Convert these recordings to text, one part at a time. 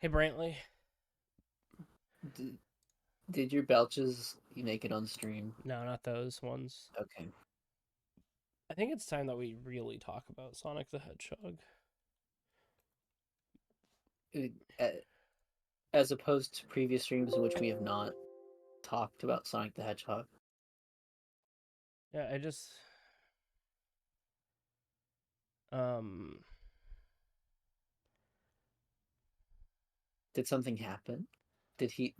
Hey Brantley. Did your belches make it on stream? No, not those ones. Okay. I think it's time that we really talk about Sonic the Hedgehog. Uh, As opposed to previous streams in which we have not talked about Sonic the Hedgehog. Yeah, I just um Did something happen? Did he?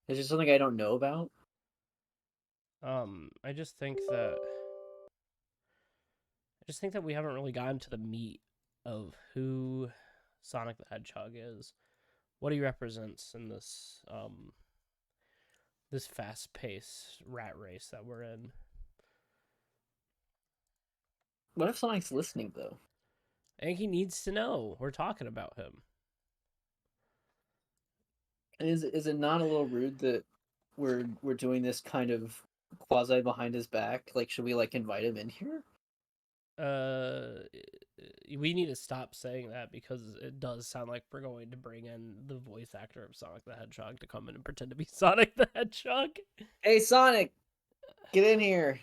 Is there something I don't know about? I just think that we haven't really gotten to the meat of who Sonic the Hedgehog is. What he represents in this fast-paced rat race that we're in. What if Sonic's listening though? I think he needs to know we're talking about him. Is it not a little rude that we're doing this kind of quasi behind his back? Like, should we invite him in here? uh we need to stop saying that because it does sound like we're going to bring in the voice actor of Sonic the Hedgehog to come in and pretend to be Sonic the Hedgehog. Hey Sonic, get in here.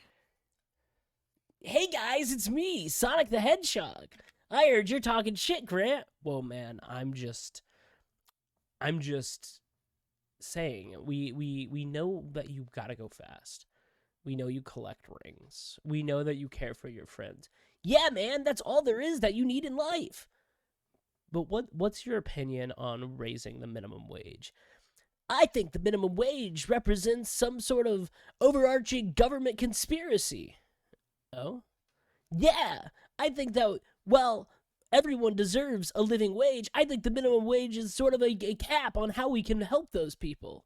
Hey guys, it's me, Sonic the Hedgehog. I heard you're talking shit, Grant. Whoa man, I'm just saying we know that you gotta go fast. We know you collect rings. We know that you care for your friends. Yeah, man, that's all there is that you need in life. But what's your opinion on raising the minimum wage? I think the minimum wage represents some sort of overarching government conspiracy. Oh? Yeah, I think that, well, everyone deserves a living wage. I think the minimum wage is sort of a cap on how we can help those people.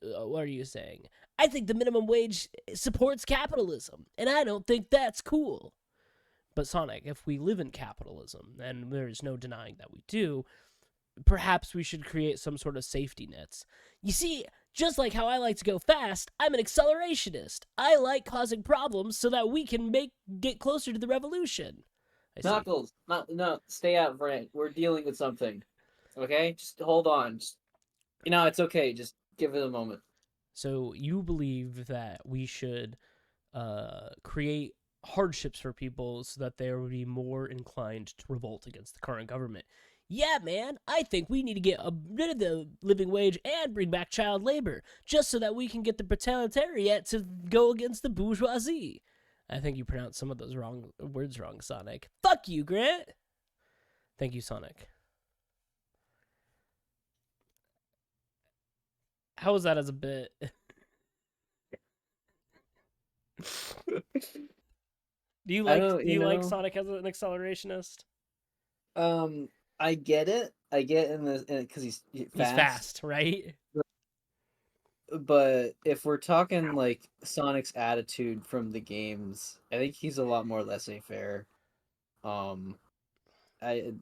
What are you saying? I think the minimum wage supports capitalism, and I don't think that's cool. But Sonic, if we live in capitalism, and there's no denying that we do, perhaps we should create some sort of safety nets. You see, just like how I like to go fast, I'm an accelerationist. I like causing problems so that we can get closer to the revolution. I see. Knuckles, not no, stay out, Brent. We're dealing with something. Okay, just hold on. It's okay. Just give it a moment. So you believe that we should create hardships for people so that they would be more inclined to revolt against the current government. Yeah, man, I think we need to get rid of the living wage and bring back child labor, just so that we can get the proletariat to go against the bourgeoisie. I think you pronounced some of those words wrong, Sonic. Fuck you, Grant. Thank you, Sonic. How was that as a bit? I Do don't, you like Sonic as an accelerationist? um, I get it. I get in the because he's He's fast. fast, right? But if we're talking like Sonic's attitude from the games, I think he's a lot more laissez-faire. Um, I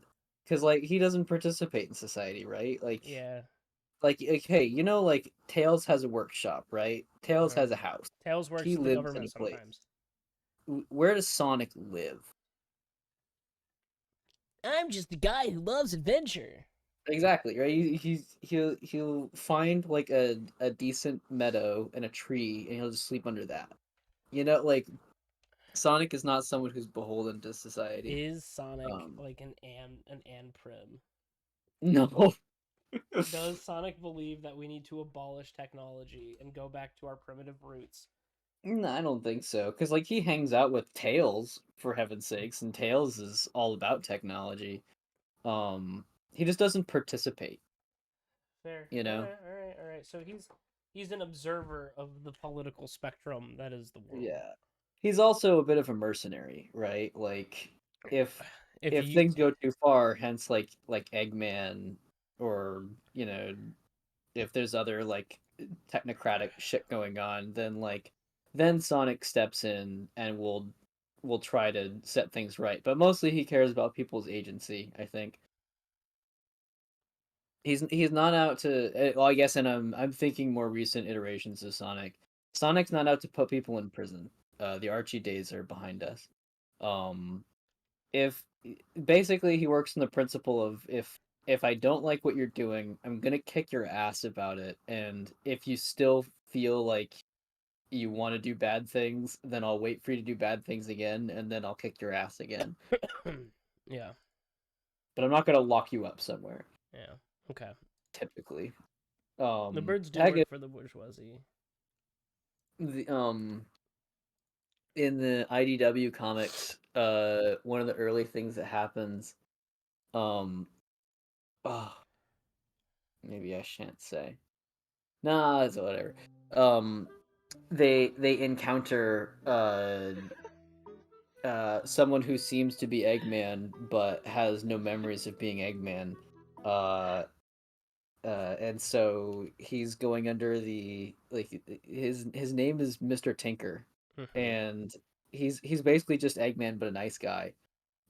because he doesn't participate in society, right? Yeah. Hey, Tails has a workshop, right? Tails Uh-huh. has a house. Tails works He for the lives in government a place. sometimes. Where does Sonic live? I'm just a guy who loves adventure. Exactly, right? He'll find a decent meadow and a tree, and he'll just sleep under that. Sonic is not someone who's beholden to society. Is Sonic Um, like an prim? no, Does Sonic believe that we need to abolish technology and go back to our primitive roots? no, I don't think so. Because he hangs out with Tails for heaven's sakes, and Tails is all about technology. Um, he just doesn't participate. Fair. You All know? right, all right, all right. So he's an observer of the political spectrum that is the world. Yeah. He's also a bit of a mercenary, right? If If if you things go too far, hence Eggman, or if there's other technocratic shit going on, then Sonic steps in and will try to set things right. But mostly he cares about people's agency, I think. He's not out to well, I guess, and I'm thinking more recent iterations of Sonic. Sonic's not out to put people in prison. The Archie days are behind us. Um, if Basically he works on the principle of if if I don't like what you're doing, I'm gonna kick your ass about it. And if you still feel like you want to do bad things, then I'll wait for you to do bad things again, and then I'll kick your ass again. Yeah. But I'm not gonna lock you up somewhere. Yeah. Okay. Typically, The birds do heck, work for the bourgeoisie. the in the IDW comics, one of the early things that happens, um, oh, maybe I shan't say. Nah, it's whatever. Um, they encounter someone who seems to be Eggman but has no memories of being Eggman. Uh, and so he's going under the like his name is Mr. Tinker, Mm-hmm. and he's basically just Eggman but a nice guy.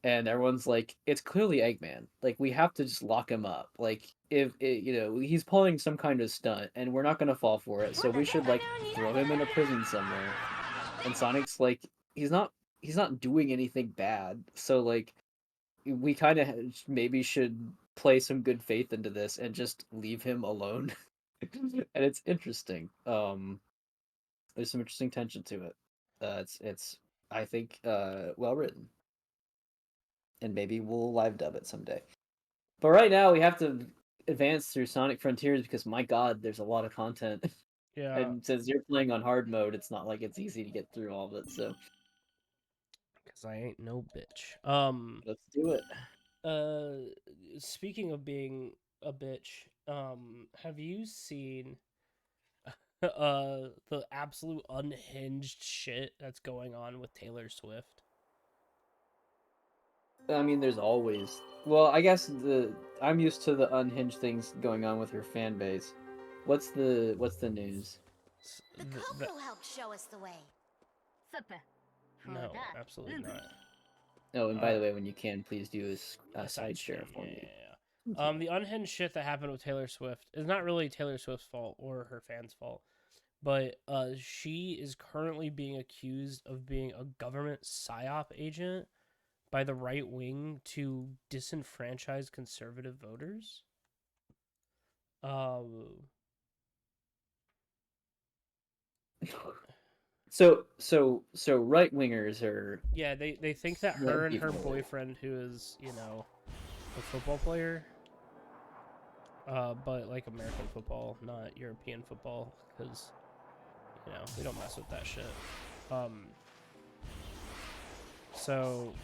And everyone's like, it's clearly Eggman. Like we have to just lock him up. Like if it, he's pulling some kind of stunt, and we're not gonna fall for it. So we should like throw him in a prison somewhere. And Sonic's like, he's not he's not doing anything bad. So like we kind of maybe should play some good faith into this and just leave him alone. And it's interesting. There's some interesting tension to it. It's I think well written, and maybe we'll live dub it someday. But right now we have to advance through Sonic Frontiers because my God, there's a lot of content. Yeah. And since you're playing on hard mode, it's not like it's easy to get through all of it. So Because I ain't no bitch. let's do it. Uh, speaking of being a bitch, have you seen the absolute unhinged shit that's going on with Taylor Swift? I mean, there's always. Well, I guess I'm used to the unhinged things going on with her fan base. What's the news? The Coco helped show us the way. Super. No, absolutely not. Oh, and by the way, when you can, please do a side share for Yeah, me. yeah, yeah. The unhinged shit that happened with Taylor Swift is not really Taylor Swift's fault or her fans' fault, but she is currently being accused of being a government psyop agent by the right wing to disenfranchise conservative voters. Um, So right wingers are yeah, they think that yeah, her and her people. boyfriend, who is a football player, but like American football, not European football, because we don't mess with that shit. Um, so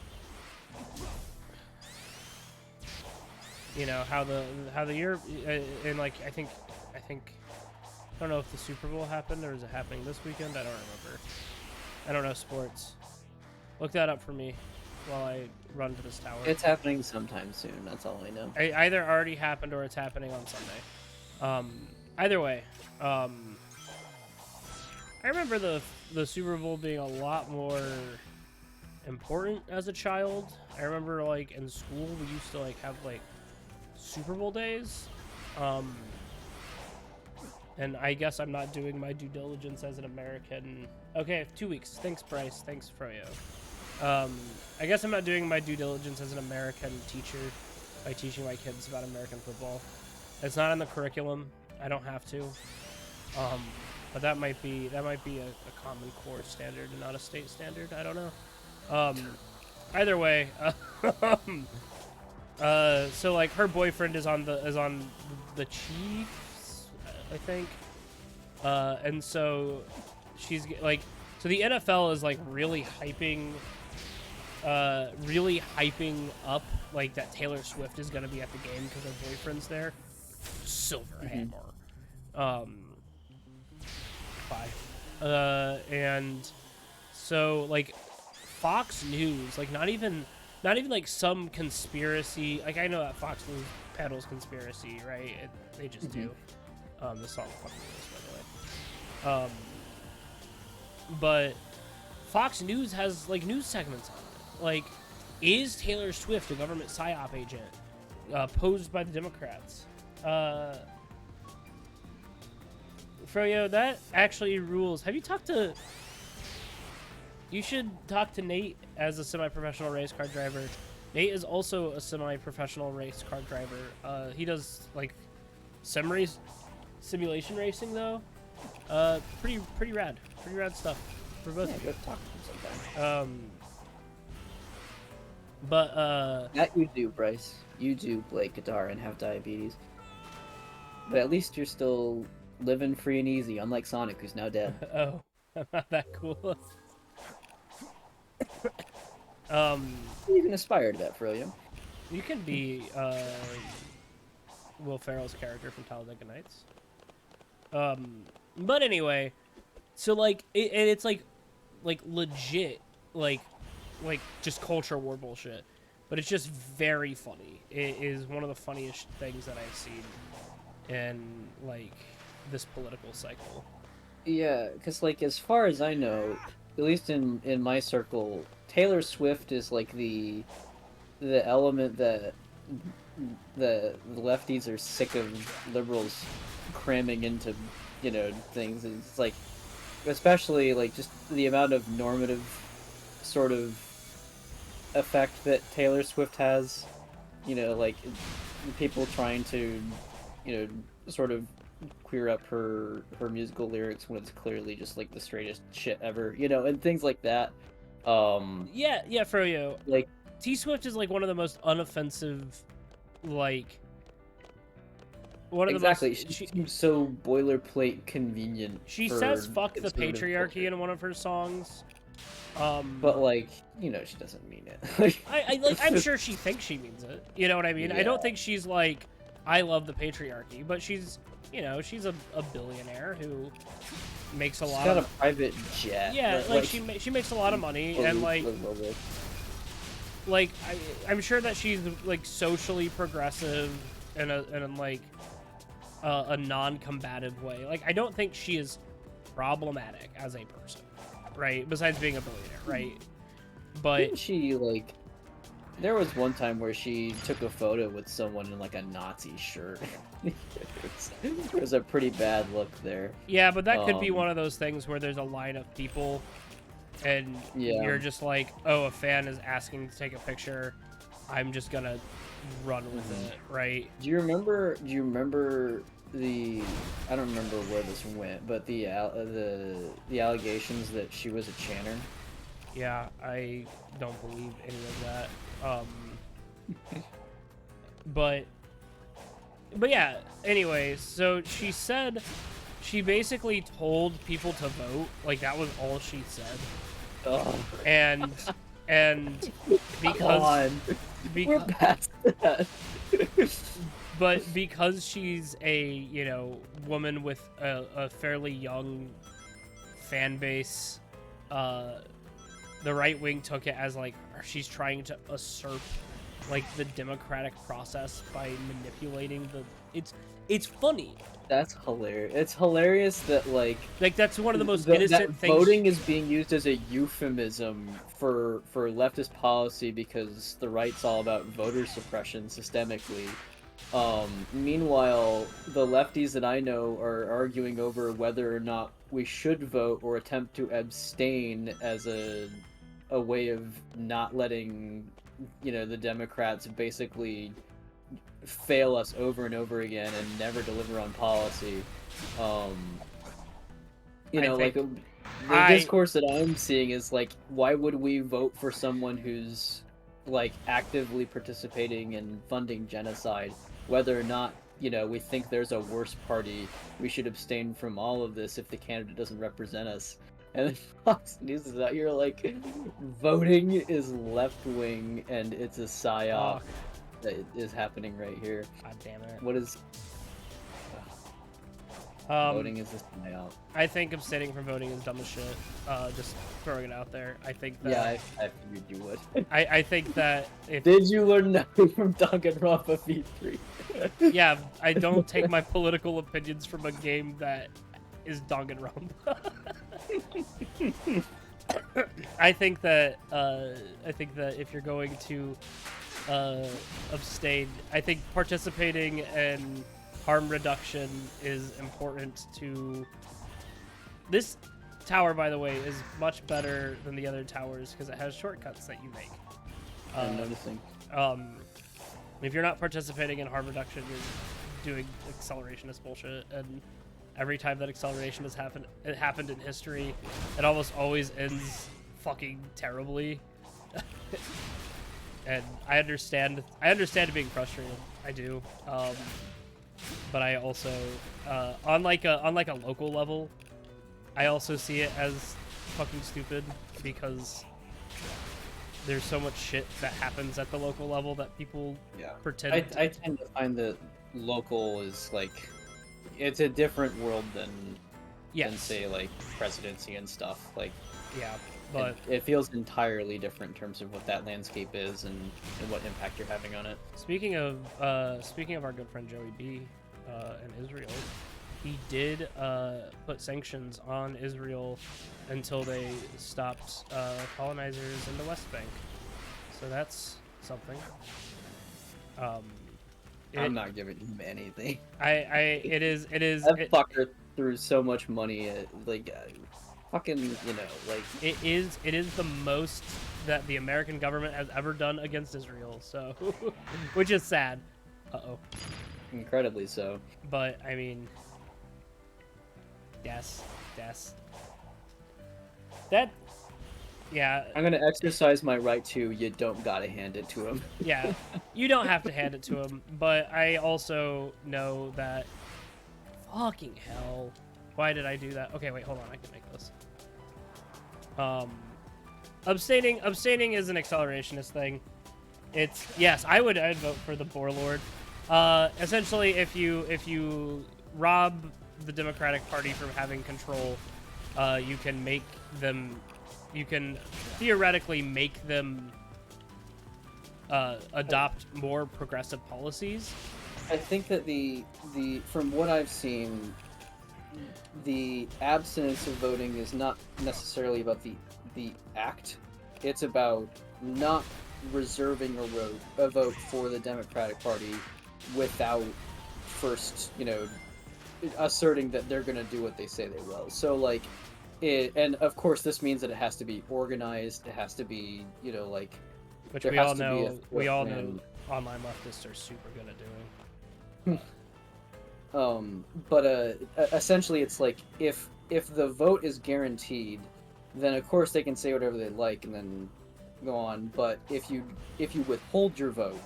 how the Europe and like I don't know if the Super Bowl happened or is it happening this weekend. I don't remember. I don't know sports. Look that up for me while I run to this tower. It's happening sometime soon. That's all I know. Either already happened or it's happening on Sunday. Either way, I remember the Super Bowl being a lot more important as a child. I remember like in school we used to like have like Super Bowl days. And I guess I'm not doing my due diligence as an American. Okay, 2 weeks. Thanks, Bryce. Thanks, Froyo. I guess I'm not doing my due diligence as an American teacher by teaching my kids about American football. It's not in the curriculum. I don't have to. But that might be a common core standard and not a state standard. I don't know. Either way, so like her boyfriend is on the Chiefs, I think, and so she's like, so the NFL is like really hyping up like that Taylor Swift is gonna be at the game because her boyfriend's there. Silver Hammer. Bye. And so like Fox News, like not even like some conspiracy. Like I know that Fox News peddles conspiracy, right? They just do. The song fucking is, by the way. But Fox News has like news segments on it. Like, is Taylor Swift a government psyop agent posed by the Democrats? Froyo, that actually rules. Have you talked to? You should talk to Nate as a semi-professional race car driver. Nate is also a semi-professional race car driver. He does like simulation racing though. Pretty rad stuff for both. Yeah, of you. go talk to him sometime. That you do, Bryce. You do play guitar and have diabetes. But at least you're still living free and easy, unlike Sonic, who's now dead. Oh, I'm not that cool. You can aspire to that, Frillium. You can be Will Ferrell's character from Talladega Nights. But anyway, so like, and it's like legit, like just culture war bullshit. But it's just very funny. It is one of the funniest things that I've seen in like this political cycle. Yeah, because like as far as I know, at least in my circle, Taylor Swift is like the element that the lefties are sick of liberals cramming into, things. It's like, especially like just the amount of normative sort of effect that Taylor Swift has, like people trying to, sort of queer up her musical lyrics when it's clearly just like the straightest shit ever, and things like that. Yeah, Froyo. Like T Swift is like one of the most unoffensive, like one of exactly. the most. She seems so boilerplate convenient. She for says "fuck the conservative patriarchy" culture. in one of her songs. But like, she doesn't mean it. I'm sure she thinks she means it. You know what I mean? I don't Yeah. think she's like, I love the patriarchy, but she's, she's a billionaire who makes a She's lot got of. a private jet. Yeah, that, like she makes a lot of money, and like I'm sure that she's like socially progressive in a non-combative way. Like I don't think she is problematic as a person, right? Besides being a billionaire, right? But didn't she like? There was one time where she took a photo with someone in like a Nazi shirt. It was a pretty bad look there. yeah, but that could be Um, one of those things where there's a line of people, and Yeah. you're just like, oh, a fan is asking to take a picture. I'm just gonna run with it, right? Do you remember? The? I don't remember where this went, but the allegations that she was a chanter. Yeah, I don't believe any of that. But yeah, anyways, so she said she basically told people to vote, like that was all she said. Oh, And because we're past that. but because she's a, woman with a fairly young fan base, the right wing took it as like she's trying to usurp like the democratic process by manipulating it's funny. That's hilarious. It's hilarious that like That's one of the most that innocent things. voting is being used as a euphemism for leftist policy because the right's all about voter suppression systemically. Meanwhile, the lefties that I know are arguing over whether or not we should vote or attempt to abstain as a way of not letting, the Democrats basically fail us over and over again and never deliver on policy. The discourse that I'm seeing is like, why would we vote for someone who's like actively participating in funding genocide, whether or not we think there's a worse party, we should abstain from all of this if the candidate doesn't represent us. And then Fox News is out here like, voting is left-wing and it's a psyop that is happening right here. God damn it. What is... voting is a psyop. I think abstaining from voting is dumb as shit. Just throwing it out there. I think that... Yeah, I figured you would. I think that if... Did you learn nothing from Danganronpa V3? Yeah, I don't take my political opinions from a game that is Danganronpa. I think that if you're going to abstain, I think participating in harm reduction is important to... This tower, by the way, is much better than the other towers because it has shortcuts that you make. I'm noticing. If you're not participating in harm reduction, you're doing accelerationist bullshit, and every time that acceleration has happened in history, it almost always ends fucking terribly. And I understand it being frustrating. I do. But I also, on like a local level, I also see it as fucking stupid because there's so much shit that happens at the local level that people pretend. I tend to find that local is like, it's a different world than say like presidency and stuff. Like, yeah, but it feels entirely different in terms of what that landscape is and what impact you're having on it. Speaking of our good friend Joey B in Israel, he did put sanctions on Israel until they stopped colonizers in the West Bank. So that's something. I'm not giving him anything. It is. That fucker threw so much money at, like, fucking, you know, like... It is the most that the American government has ever done against Israel, so... which is sad. Uh-oh. Incredibly so. But, I mean... Yes. That... Yeah. I'm gonna exercise my right to, you don't gotta hand it to him. Yeah. You don't have to hand it to him, but I also know that... Fucking hell. Why did I do that? Okay, wait, hold on. I can make this. Abstaining is an accelerationist thing. It's... Yes, I'd vote for the Boar Lord. Essentially, if you rob the Democratic Party from having control, you can make them... You can theoretically make them adopt more progressive policies. I think that the from what I've seen, the abstinence of voting is not necessarily about the act. It's about not reserving a vote for the Democratic Party without first, you know, asserting that they're going to do what they say they will. So, like, and of course this means that it has to be organized. It has to be, you know, like, which we all know online leftists are super good at doing. But essentially it's like, if the vote is guaranteed, then of course they can say whatever they like and then go on. But if you withhold your vote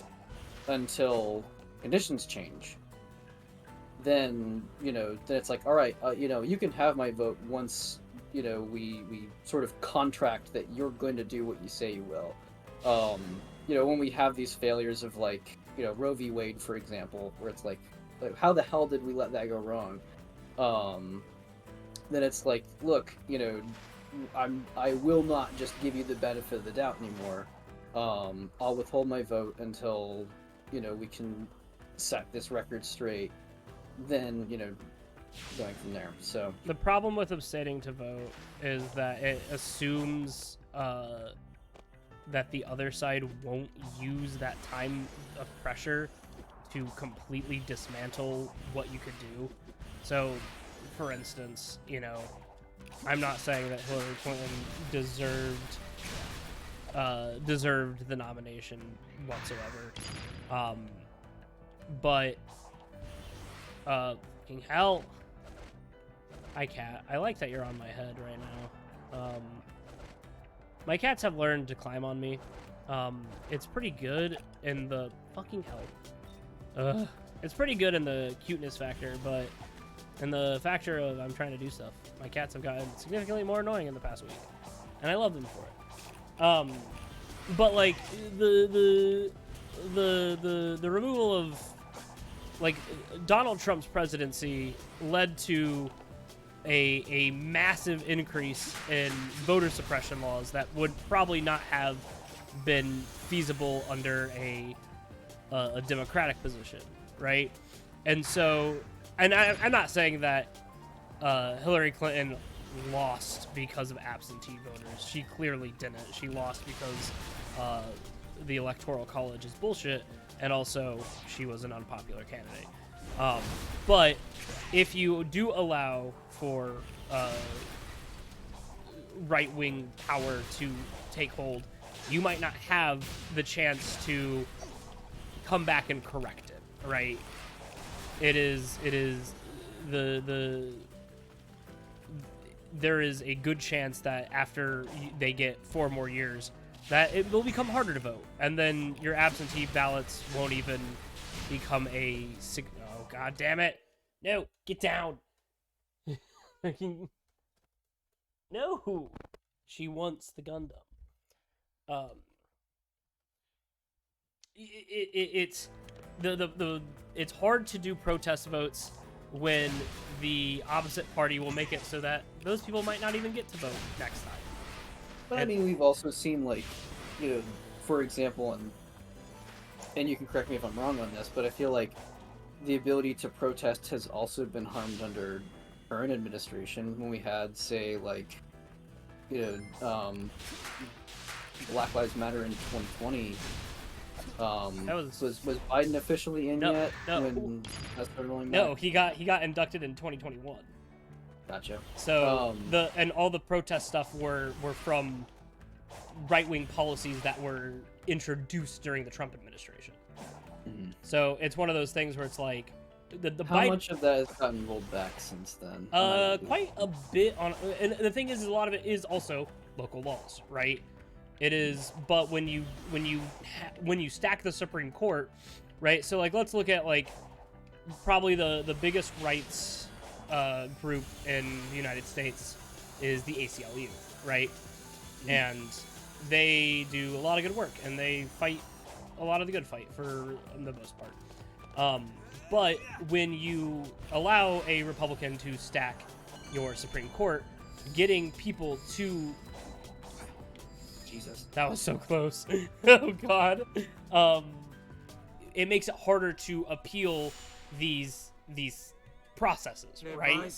until conditions change, then, you know, then it's like, all right, you know, you can have my vote once, you know, we sort of contract that you're going to do what you say you will. You know, when we have these failures of, like, you know, Roe v. Wade, for example, where it's like how the hell did we let that go wrong? Then it's like, look, you know, I will not just give you the benefit of the doubt anymore. I'll withhold my vote until, you know, we can set this record straight. Then, you know, going from there. So the problem with abstaining to vote is that it assumes that the other side won't use that time of pressure to completely dismantle what you could do. So, for instance, you know, I'm not saying that Hillary Clinton deserved the nomination whatsoever. But fucking hell. Hi, cat. I like that you're on my head right now. My cats have learned to climb on me. It's pretty good in the fucking hell. It's pretty good in the cuteness factor, but in the factor of I'm trying to do stuff, my cats have gotten significantly more annoying in the past week, and I love them for it. But like the removal of, like, Donald Trump's presidency led to a massive increase in voter suppression laws that would probably not have been feasible under a Democratic position, right? And so, and I'm not saying that Hillary Clinton lost because of absentee voters. She clearly didn't. She lost because the Electoral College is bullshit, and also she was an unpopular candidate. But if you do allow for right-wing power to take hold, you might not have the chance to come back and correct it, right? It is there is a good chance that after they get 4 more years, that it will become harder to vote, and then your absentee ballots won't even become oh god damn it, no, get down. No, she wants the Gundam. It's it's hard to do protest votes when the opposite party will make it so that those people might not even get to vote next time. But I mean, we've also seen, like, you know, for example, and you can correct me if I'm wrong on this, but I feel like the ability to protest has also been harmed under current administration when we had, say, like, you know, Black Lives Matter in 2020. Was Biden officially in yet? No, when that started rolling no, back? he got inducted in 2021. Gotcha. So all the protest stuff were from right-wing policies that were introduced during the Trump administration. Mm-hmm. So it's one of those things where it's like the How Biden, much of that has gotten rolled back since then? quite a bit on, and the thing is a lot of it is also local laws, right? It is, but when you stack the Supreme Court, right? So like let's look at like probably the biggest rights group in the United States is the ACLU, right? Mm-hmm. And they do a lot of good work, and they fight a lot of the good fight for the most part. But when you allow a Republican to stack your Supreme Court, getting people to... Jesus. That was so close. Oh, God. It makes it harder to appeal these processes, right?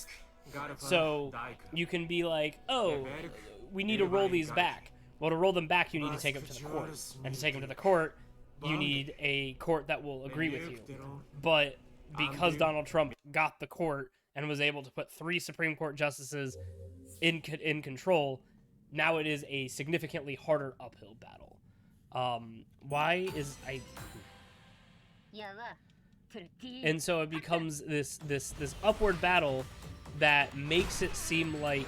So you can be like, oh, we need to roll these back. Well, to roll them back, you need to take them to the court. And to take them to the court, you need a court that will agree with you. But because Donald Trump got the court and was able to put 3 Supreme Court justices in control, now it is a significantly harder uphill battle. Why is I... And so it becomes this upward battle that makes it seem like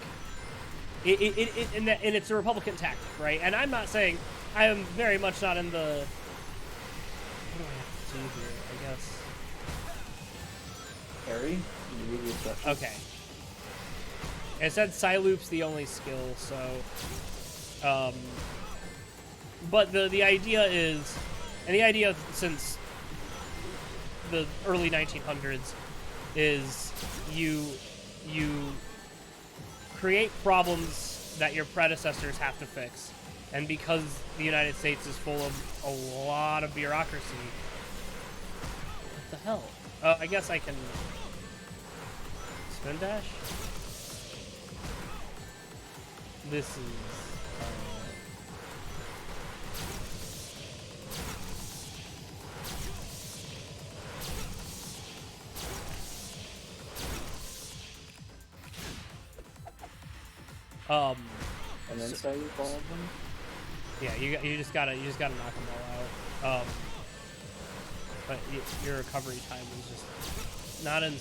and it's a Republican tactic, right? And I'm not saying, I am very much not in the... What do I have to do here, I guess? Harry? Okay. It said Psyloop's the only skill, so... but the idea is... And the idea since the early 1900s is you create problems that your predecessors have to fix. And because the United States is full of a lot of bureaucracy... What the hell? I guess I can... Spin dash? This is... And then say you all of them? Yeah, you just gotta knock them all out. But your recovery time is just not in.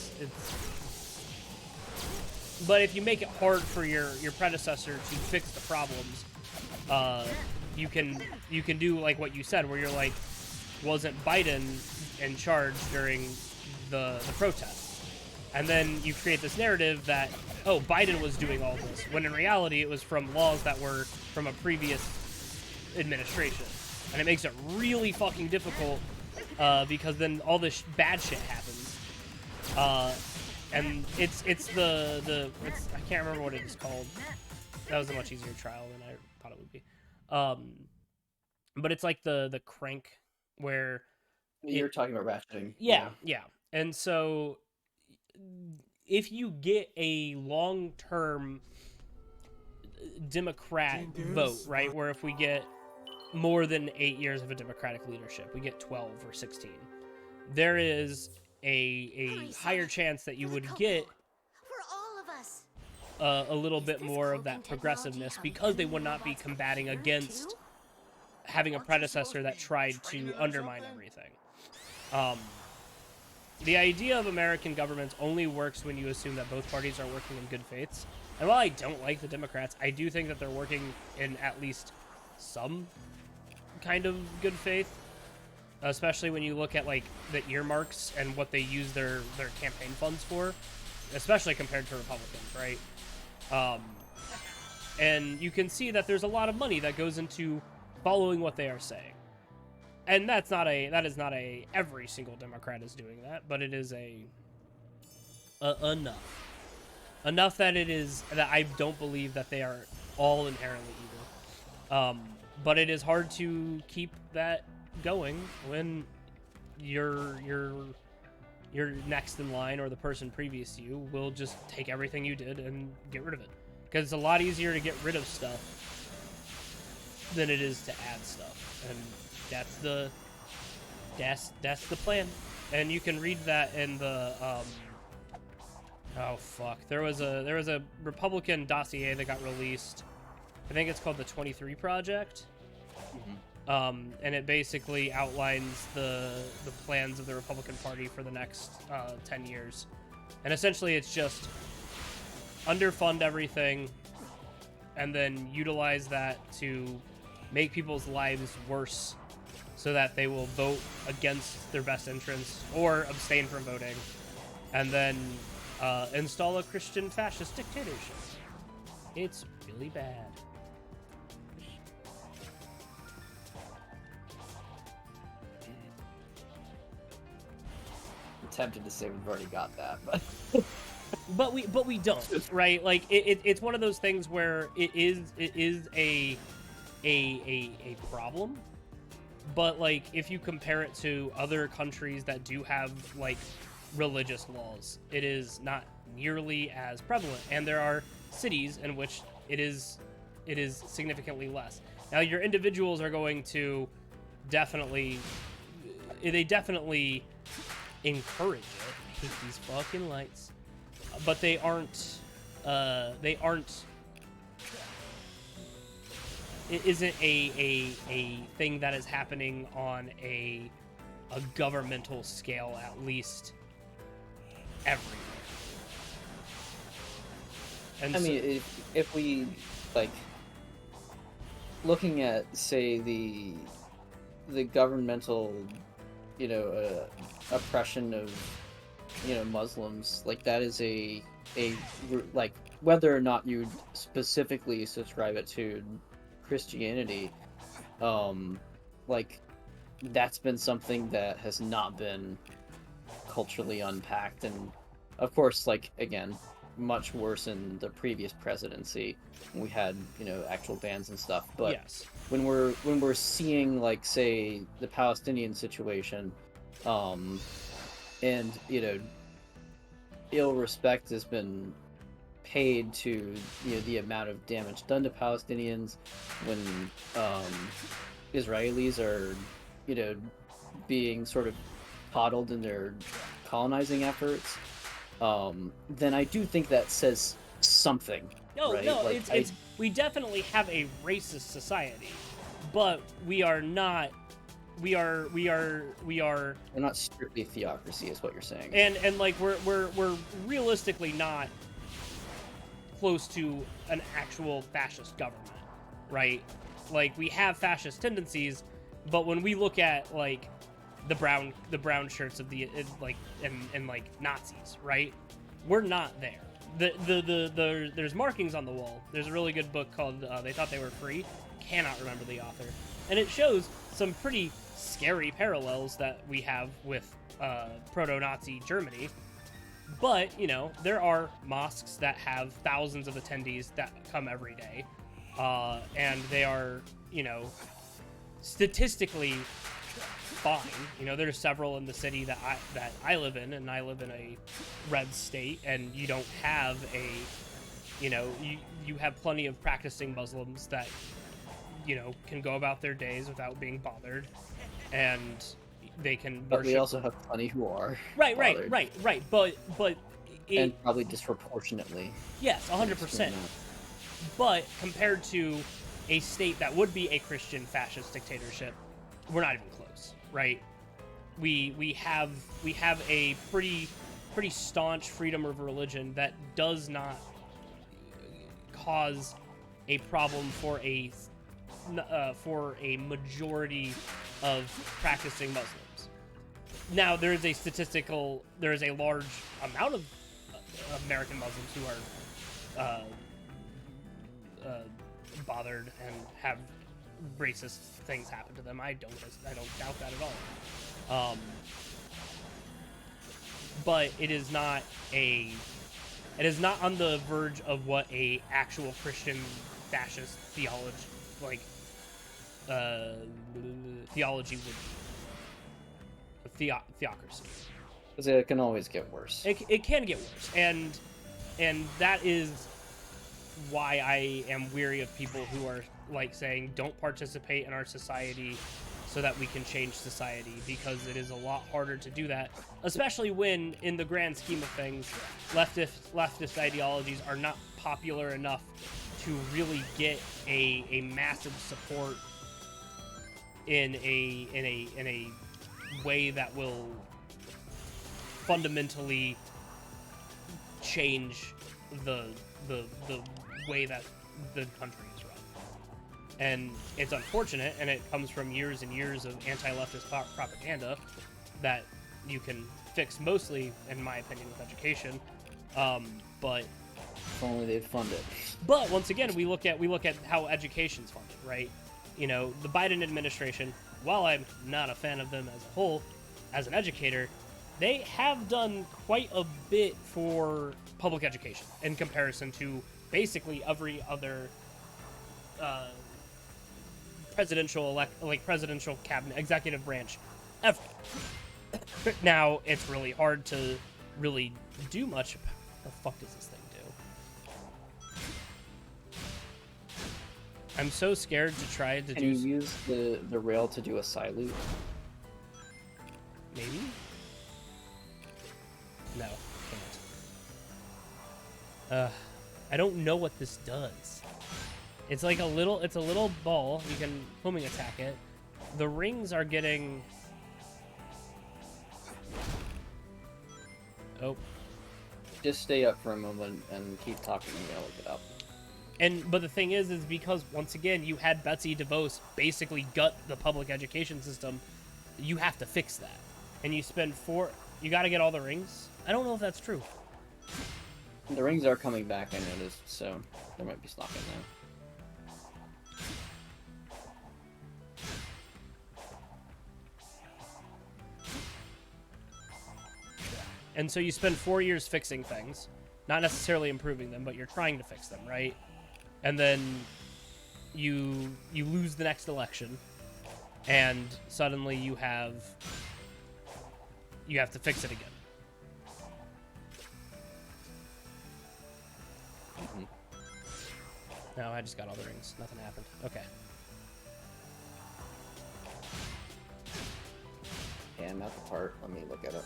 But if you make it hard for your predecessor to fix the problems, you can do like what you said, where you're like, wasn't Biden in charge during the protest? And then you create this narrative that, oh, Biden was doing all this, when in reality it was from laws that were from a previous administration. And it makes it really fucking difficult, because then all this bad shit happens. And it's I can't remember what it is called. That was a much easier trial than I thought it would be. But it's like the crank where... You're talking about ratcheting. Yeah. And so... if you get a long-term Democrat vote, right, where if we get more than 8 years of a Democratic leadership, we get 12 or 16, there is a higher chance that you would get a little bit more of that progressiveness, because they would not be combating against having a predecessor that tried to undermine everything. The idea of American governments only works when you assume that both parties are working in good faiths. And while I don't like the Democrats, I do think that they're working in at least some kind of good faith. Especially when you look at like the earmarks and what they use their campaign funds for, especially compared to Republicans, right? And you can see that there's a lot of money that goes into following what they are saying. And that is not a every single Democrat is doing that, but it is enough that I don't believe that they are all inherently evil. But it is hard to keep that going when you're next in line, or the person previous to you will just take everything you did and get rid of it. Because it's a lot easier to get rid of stuff than it is to add stuff, and that's the plan. And you can read that in the oh fuck, there was a Republican dossier that got released. I think it's called the 23 Project. And it basically outlines the plans of the Republican Party for the next 10 years. And essentially it's just underfund everything and then utilize that to make people's lives worse so that they will vote against their best interests or abstain from voting, and then install a Christian fascist dictatorship. It's really bad. Tempted to say we've already got that, but but we don't, right? Like it's one of those things where it is a problem, but like if you compare it to other countries that do have like religious laws, it is not nearly as prevalent, and there are cities in which it is significantly less. Now your individuals are going to definitely encourage it. I hate these fucking lights. But they aren't it isn't a thing that is happening on a governmental scale, at least everywhere. And I mean, if we like looking at, say, the governmental, oppression of, Muslims, like that is a like, whether or not you specifically subscribe it to Christianity, like that's been something that has not been culturally unpacked, and of course, like, again, much worse in the previous presidency when we had, actual bans and stuff. But yes, when we're seeing, like, say, the Palestinian situation, and ill respect has been paid to the amount of damage done to Palestinians when Israelis are being sort of coddled in their colonizing efforts, then I do think that says something. no, right? no, Like, it's we definitely have a racist society, but we are not. We are We're not strictly theocracy, is what you're saying. and like we're realistically not close to an actual fascist government, right? Like, we have fascist tendencies, but when we look at like the brown shirts of the like and like Nazis, right? We're not there. There's markings on the wall. There's a really good book called They Thought They Were Free. Cannot remember the author, and it shows some pretty scary parallels that we have with proto-Nazi Germany. But there are mosques that have thousands of attendees that come every day, and they are statistically fine. There's several in the city that I live in, and I live in a red state, and you don't have you have plenty of practicing Muslims that can go about their days without being bothered, and they can But worship. we also have plenty who are right, bothered. but And probably disproportionately. yes, 100%. But compared to a state that would be a Christian fascist dictatorship, we're not even close, right? We have a pretty staunch freedom of religion that does not cause a problem for a majority of practicing Muslims. Now, there is a large amount of American Muslims who are bothered and have racist things happen to them. I don't doubt that at all. But it is not on the verge of what a actual Christian fascist theology would be. Theocracy. Because it can always get worse. It can get worse, and that is why I am weary of people who are like saying don't participate in our society so that we can change society, because it is a lot harder to do that, especially when, in the grand scheme of things, leftist ideologies are not popular enough to really get a massive support in a way that will fundamentally change the way that the country is run. And it's unfortunate, and it comes from years and years of anti-leftist propaganda that you can fix mostly, in my opinion, with education. But if only they'd fund it. But once again, we look at how education's funded, right? You know, the Biden administration, while I'm not a fan of them as a whole, as an educator, they have done quite a bit for public education in comparison to basically every other presidential cabinet, executive branch ever. Now, it's really hard to really do much. What the fuck does this thing do? I'm so scared to try to Can you use the rail to do a silute? Maybe? No, can't. I don't know what this does. It's like a little ball. You can homing attack it. The rings are getting... Oh. Just stay up for a moment and keep talking. I'm gonna look it up. But the thing is because, once again, you had Betsy DeVos basically gut the public education system, you have to fix that. And you spend you gotta get all the rings? I don't know if that's true. The rings are coming back, I noticed, so there might be stock in there. And so you spend 4 years fixing things, not necessarily improving them, but you're trying to fix them, right? And then you lose the next election, and suddenly you have to fix it again. Mm-hmm. No, I just got all the rings. Nothing happened. Okay. Yeah, I'm at the part. Let me look at it.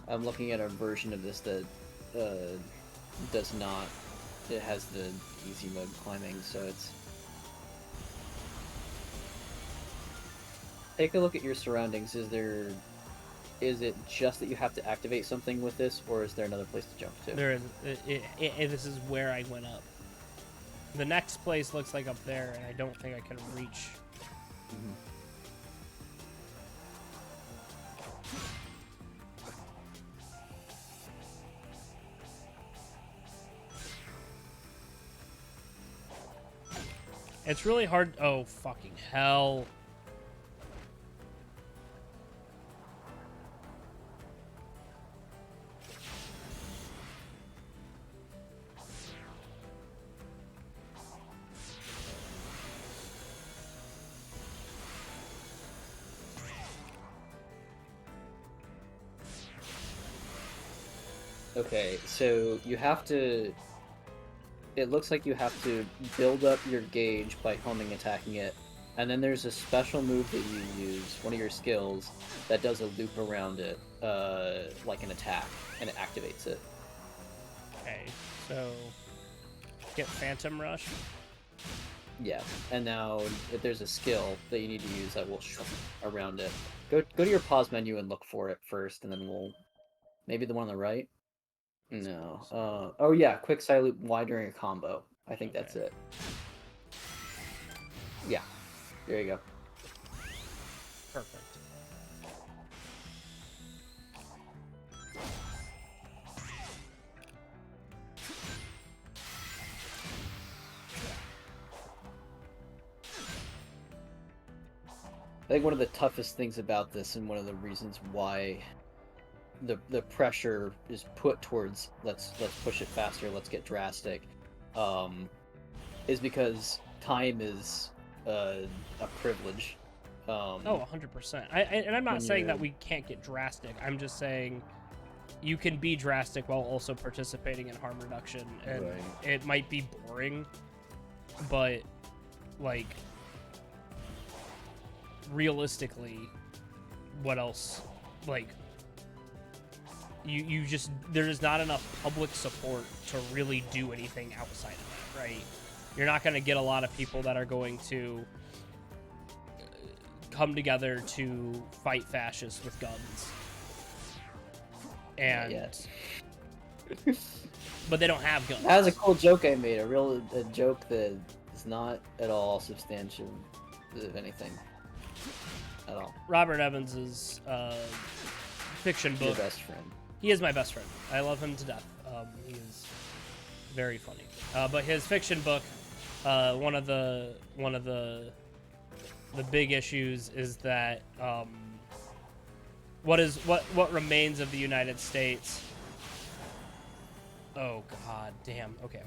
I'm looking at a version of this that does not. It has the easy mode climbing, so it's... Take a look at your surroundings. Is it just that you have to activate something with this, or is there another place to jump to? There is. This is where I went up. The next place looks like up there, and I don't think I can reach. Mm-hmm. It's really hard. Oh, fucking hell. Okay, so you have to... It looks like you have to build up your gauge by homing attacking it, and then there's a special move that you use, one of your skills, that does a loop around it, like an attack, and it activates it. Okay, so get Phantom Rush. Yeah, and now if there's a skill that you need to use that will around it, go to your pause menu and look for it first, and then we'll maybe the one on the right. No. Oh yeah, quick side loop wide during a combo. I think that's Okay. it. Yeah. There you go. Perfect. I think one of the toughest things about this, and one of the reasons why the pressure is put towards let's push it faster, let's get drastic, is because time is a privilege. Oh, 100%. And I'm not when saying that you're- we can't get drastic. I'm just saying you can be drastic while also participating in harm reduction, and Right. it might be boring, but like realistically, what else? Like you just there's not enough public support to really do anything outside of that, right? You're not going to get a lot of people that are going to come together to fight fascists with guns. And yet. but they don't have guns. That was a cool joke I made. A joke that is not at all substantial of anything. At all. Robert Evans's fiction Your book. best friend. He is my best friend. I love him to death. He is very funny. But his fiction book, one of the big issues is that what remains of the United States. Oh God, damn. Okay.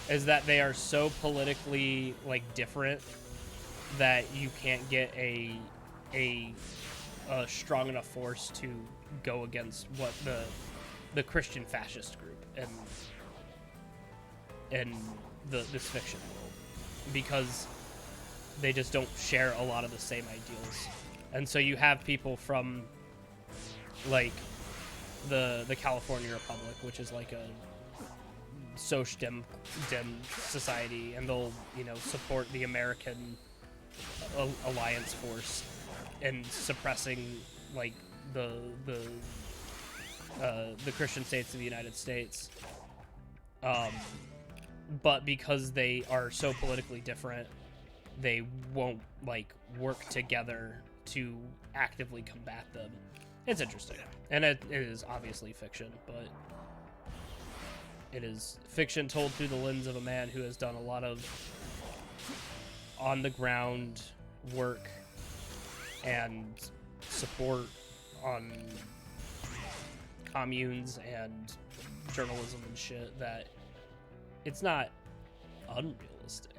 Is that they are so politically like different that you can't get a strong enough force to go against what the Christian fascist group and this fiction world, because they just don't share a lot of the same ideals. And so you have people from like the California Republic, which is like a Soc Dem society, and they'll support the American alliance force and suppressing like the Christian states of the United States. But because they are so politically different, they won't like work together to actively combat them. It's interesting, and it is obviously fiction, but it is fiction told through the lens of a man who has done a lot of on-the-ground work and support on communes and journalism and shit, that it's not unrealistic.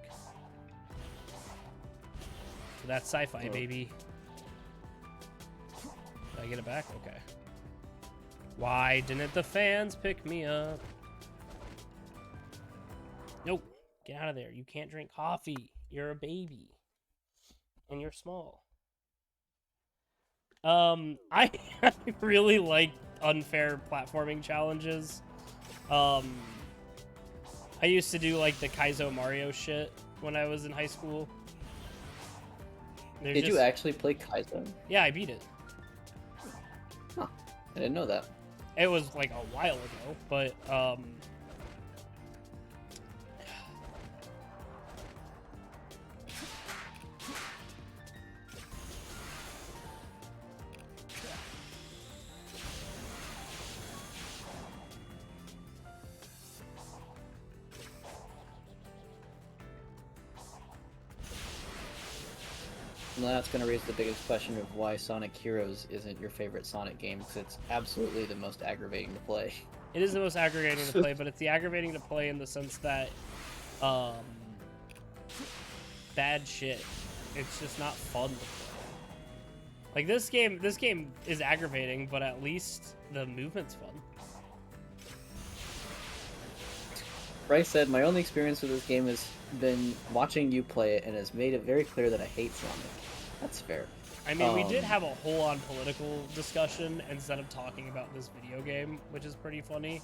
So that's sci-fi, baby. Did I get it back? Okay. Why didn't the fans pick me up? Nope. Get out of there. You can't drink coffee. You're a baby. And you're small. I really like unfair platforming challenges. I used to do like the Kaizo Mario shit when I was in high school. Did you actually play Kaizo? Yeah, I beat it. Huh. I didn't know that. It was like a while ago, but And that's going to raise the biggest question of why Sonic Heroes isn't your favorite Sonic game, because it's absolutely the most aggravating to play. it is the most aggravating to play, but it's the aggravating to play in the sense that bad shit. It's just not fun to play. Like this game is aggravating, but at least the movement's fun. Bryce said, my only experience with this game has been watching you play it and has made it very clear that I hate Sonic. That's fair. I mean, we did have a whole-on political discussion instead of talking about this video game, which is pretty funny.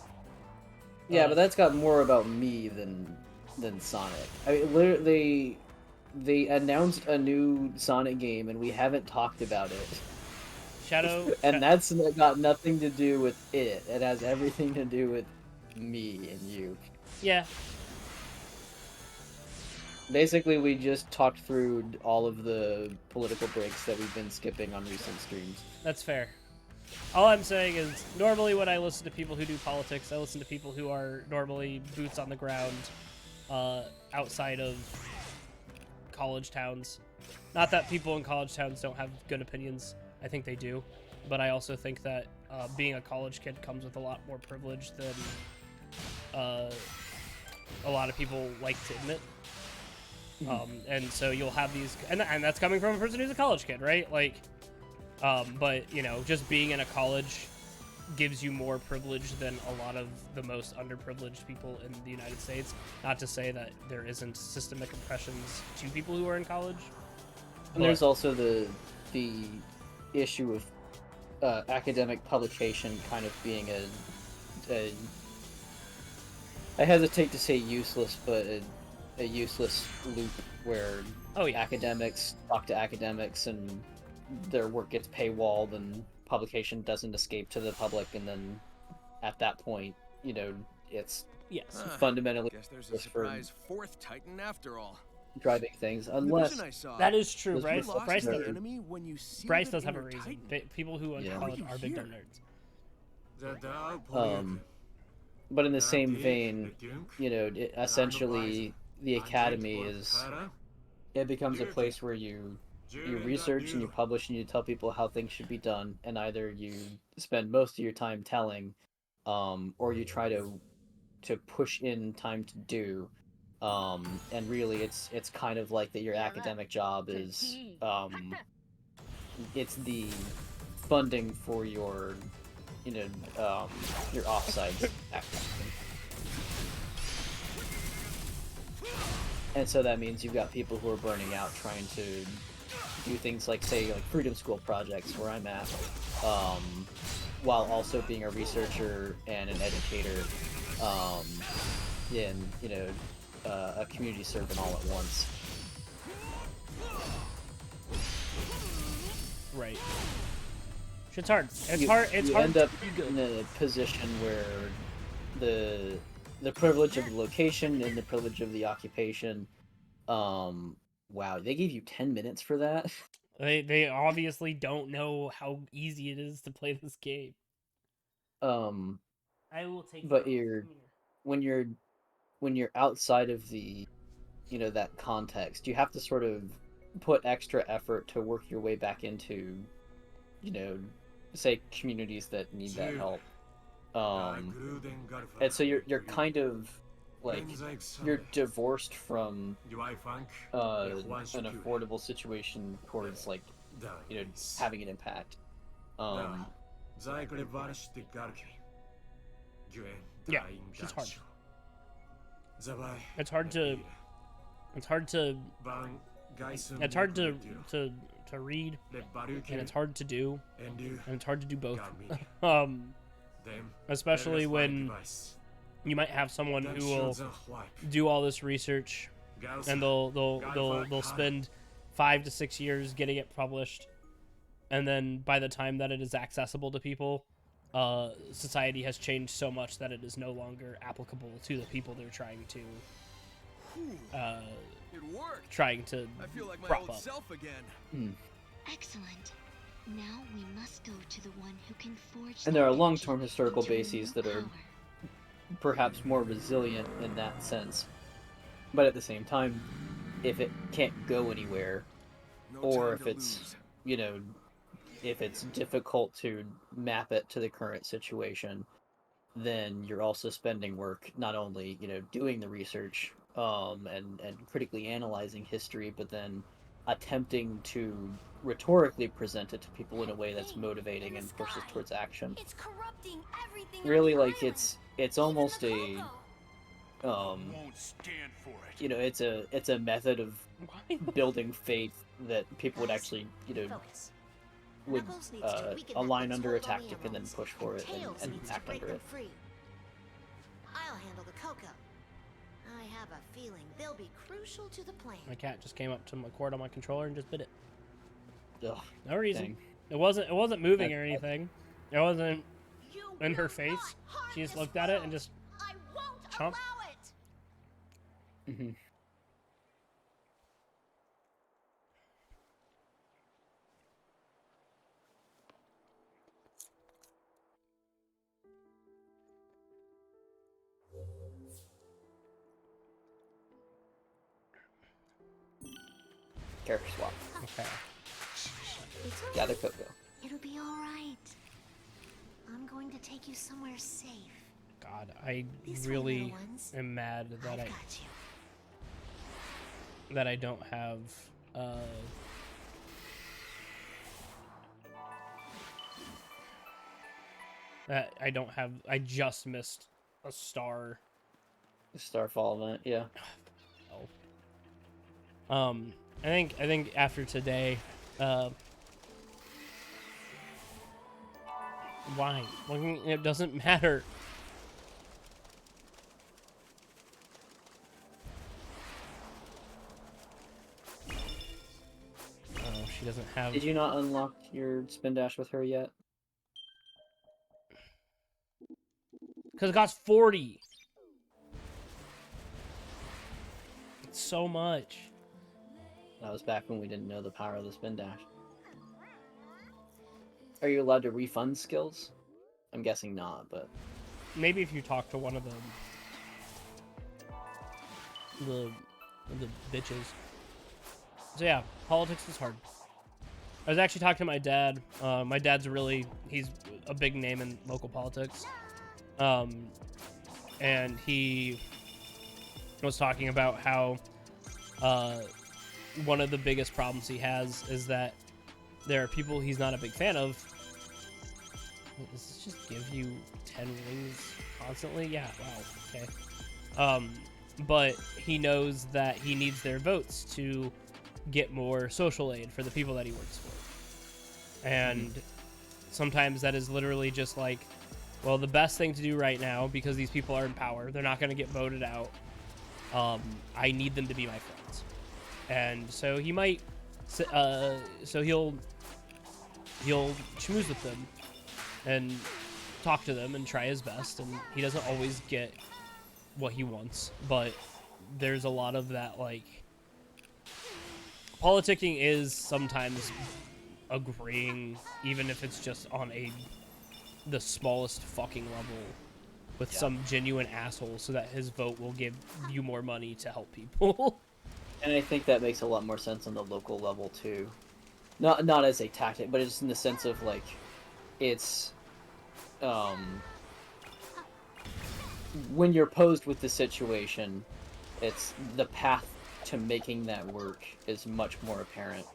Yeah, but that's got more about me than Sonic. I mean, literally, they announced a new Sonic game and we haven't talked about it. And that's got nothing to do with it. It has everything to do with me and you. Yeah. Basically, we just talked through all of the political breaks that we've been skipping on recent streams. That's fair. All I'm saying is, normally when I listen to people who do politics, I listen to people who are normally boots on the ground outside of college towns. Not that people in college towns don't have good opinions. I think they do. But I also think that being a college kid comes with a lot more privilege than a lot of people like to admit. And so you'll have these, and that's coming from a person who's a college kid, right? Like, but you know, just being in a college gives you more privilege than a lot of the most underprivileged people in the United States. Not to say that there isn't systemic oppressions to people who are in college. And there's also the issue of academic publication kind of being a I hesitate to say useless, but a useless loop where academics talk to academics and their work gets paywalled and publication doesn't escape to the public, and then at that point, you know, it's fundamentally guess there's a surprise fourth Titan after all. Driving things, unless that is true. Bryce does have a reason. Titan. People who in college are big dumb nerds. But in the same vein, you know, essentially the academy it becomes a place where you research and you publish and you tell people how things should be done, and either you spend most of your time telling, or you try to push in time to do, and really it's kind of like that your academic job is it's the funding for your your offsite activity. And so that means you've got people who are burning out trying to do things like, say, like Freedom School projects where I'm at, while also being a researcher and an educator, and, you know, a community servant all at once. Right. It's hard. You end up in a position where the privilege of the location and the privilege of the occupation. Wow, they gave you 10 minutes for that? They obviously don't know how easy it is to play this game. I will take. But when you're outside of the, you know, that context, you have to sort of put extra effort to work your way back into, you know, say communities that need that help. And so you're kind of like you're divorced from an affordable situation towards, like, you know, having an impact. Yeah, it's hard. It's hard to read, and it's hard to do, and it's hard to do both. Especially when you might have someone who will do all this research, and they'll spend 5 to 6 years getting it published, and then by the time that it is accessible to people, society has changed so much that it is no longer applicable to the people they're trying to I feel like my prop old up. self again. Excellent. Now we must go to the one who can forge. And there that are energy long-term historical into a bases new that are power. perhaps more resilient in that sense. But at the same time, if it can't go anywhere, No or time if to it's, lose. you know, if it's difficult to map it to the current situation, then you're also spending work not only, you know, doing the research, and critically analyzing history, but then attempting to rhetorically present it to people in a way that's motivating and pushes towards action. It's corrupting everything. Really, like, it's almost a Won't stand for it. you know, it's a method of Why? building faith that people would actually, you know, Focus. would Knuckles needs to weaken that align thing's under a hold on the tactic and then emeralds, push for it Tails and needs to act break under them it. free. I'll handle the cocoa. I have a feeling they'll be crucial to the plan. My cat just came up to my cord on my controller and just bit it. Ugh, No reason. dang. It wasn't moving That- or anything. It wasn't You in her will face. not harm She just this looked at it world. and just I won't chomp. allow it. Mhm. Character swap. okay. It's okay. Gather cocoa. It'll be all right. I'm going to take you somewhere safe. God, I This way, really little ones. am mad that I've I got you. that I don't have that I don't have I just missed a star. Starfall event, yeah. Oh. I think after today, why? Well, it doesn't matter. Oh, she doesn't have. Did you not unlock your spin dash with her yet? Because it costs 40. It's so much. That was back when we didn't know the power of the spin dash. Are you allowed to refund skills? I'm guessing not, but Maybe if you talk to one of the bitches. So yeah, politics is hard. I was actually talking to my dad. My dad's he's a big name in local politics. And he was talking about how one of the biggest problems he has is that there are people he's not a big fan of. Wait, does this just give you 10 rings constantly? Yeah, wow, okay. But he knows that he needs their votes to get more social aid for the people that he works for. And sometimes that is literally just like, well, the best thing to do right now, because these people are in power, they're not going to get voted out. I need them to be my friends. And so he might, so he'll schmooze with them and talk to them and try his best. And he doesn't always get what he wants, but there's a lot of that, like, politicking is sometimes agreeing, even if it's just on the smallest fucking level, with some genuine asshole, so that his vote will give you more money to help people. and I think that makes a lot more sense on the local level too. Not as a tactic, but it's in the sense of like, it's when you're posed with the situation, it's the path to making that work is much more apparent,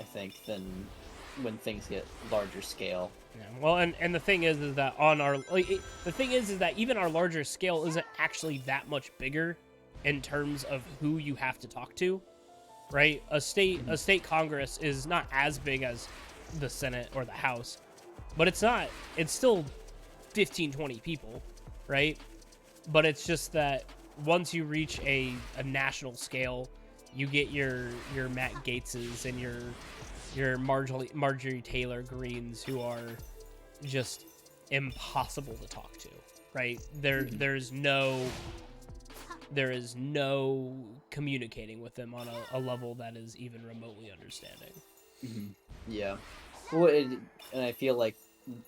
I think, than when things get larger scale. Yeah, well, and the thing is that on our the thing is that even our larger scale isn't actually that much bigger in terms of who you have to talk to, right? A state Congress is not as big as the Senate or the House, but it's still 15-20 people, right? But it's just that once you reach a national scale, you get your Matt Gaetzes and your Marjorie Taylor Greens, who are just impossible to talk to, right? There is no communicating with them on a level that is even remotely understanding. Yeah. Well, and I feel like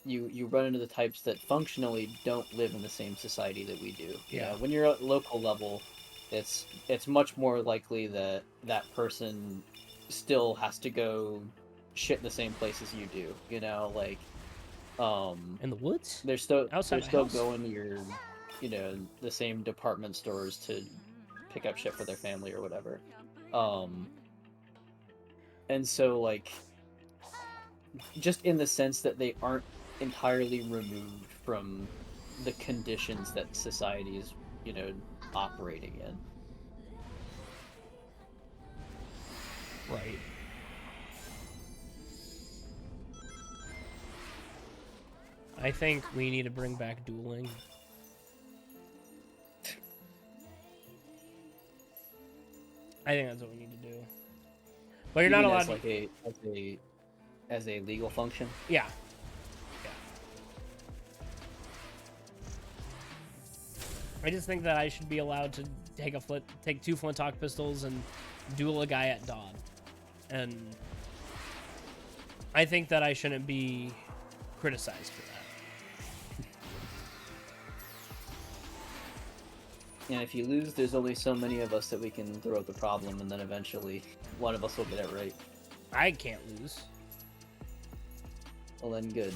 you run into the types that functionally don't live in the same society that we do. Yeah. When you're at local level, it's much more likely that that person still has to go shit in the same place as you do. You know, like In the woods? they're still Outside they're the still house? going to your, you know, the same department stores to pick up shit for their family or whatever. And so like, just in the sense that they aren't entirely removed from the conditions that society is, you know, operating in. Right. I think we need to bring back dueling. I think that's what we need to do. But you're You not mean allowed as to... like as a legal function. Yeah. Yeah. I just think that I should be allowed to take 2 flint-lock pistols and duel a guy at dawn. And I think that I shouldn't be criticized for that. And if you lose, there's only so many of us that we can throw at the problem, and then eventually one of us will get it right. I can't lose. Well, then good.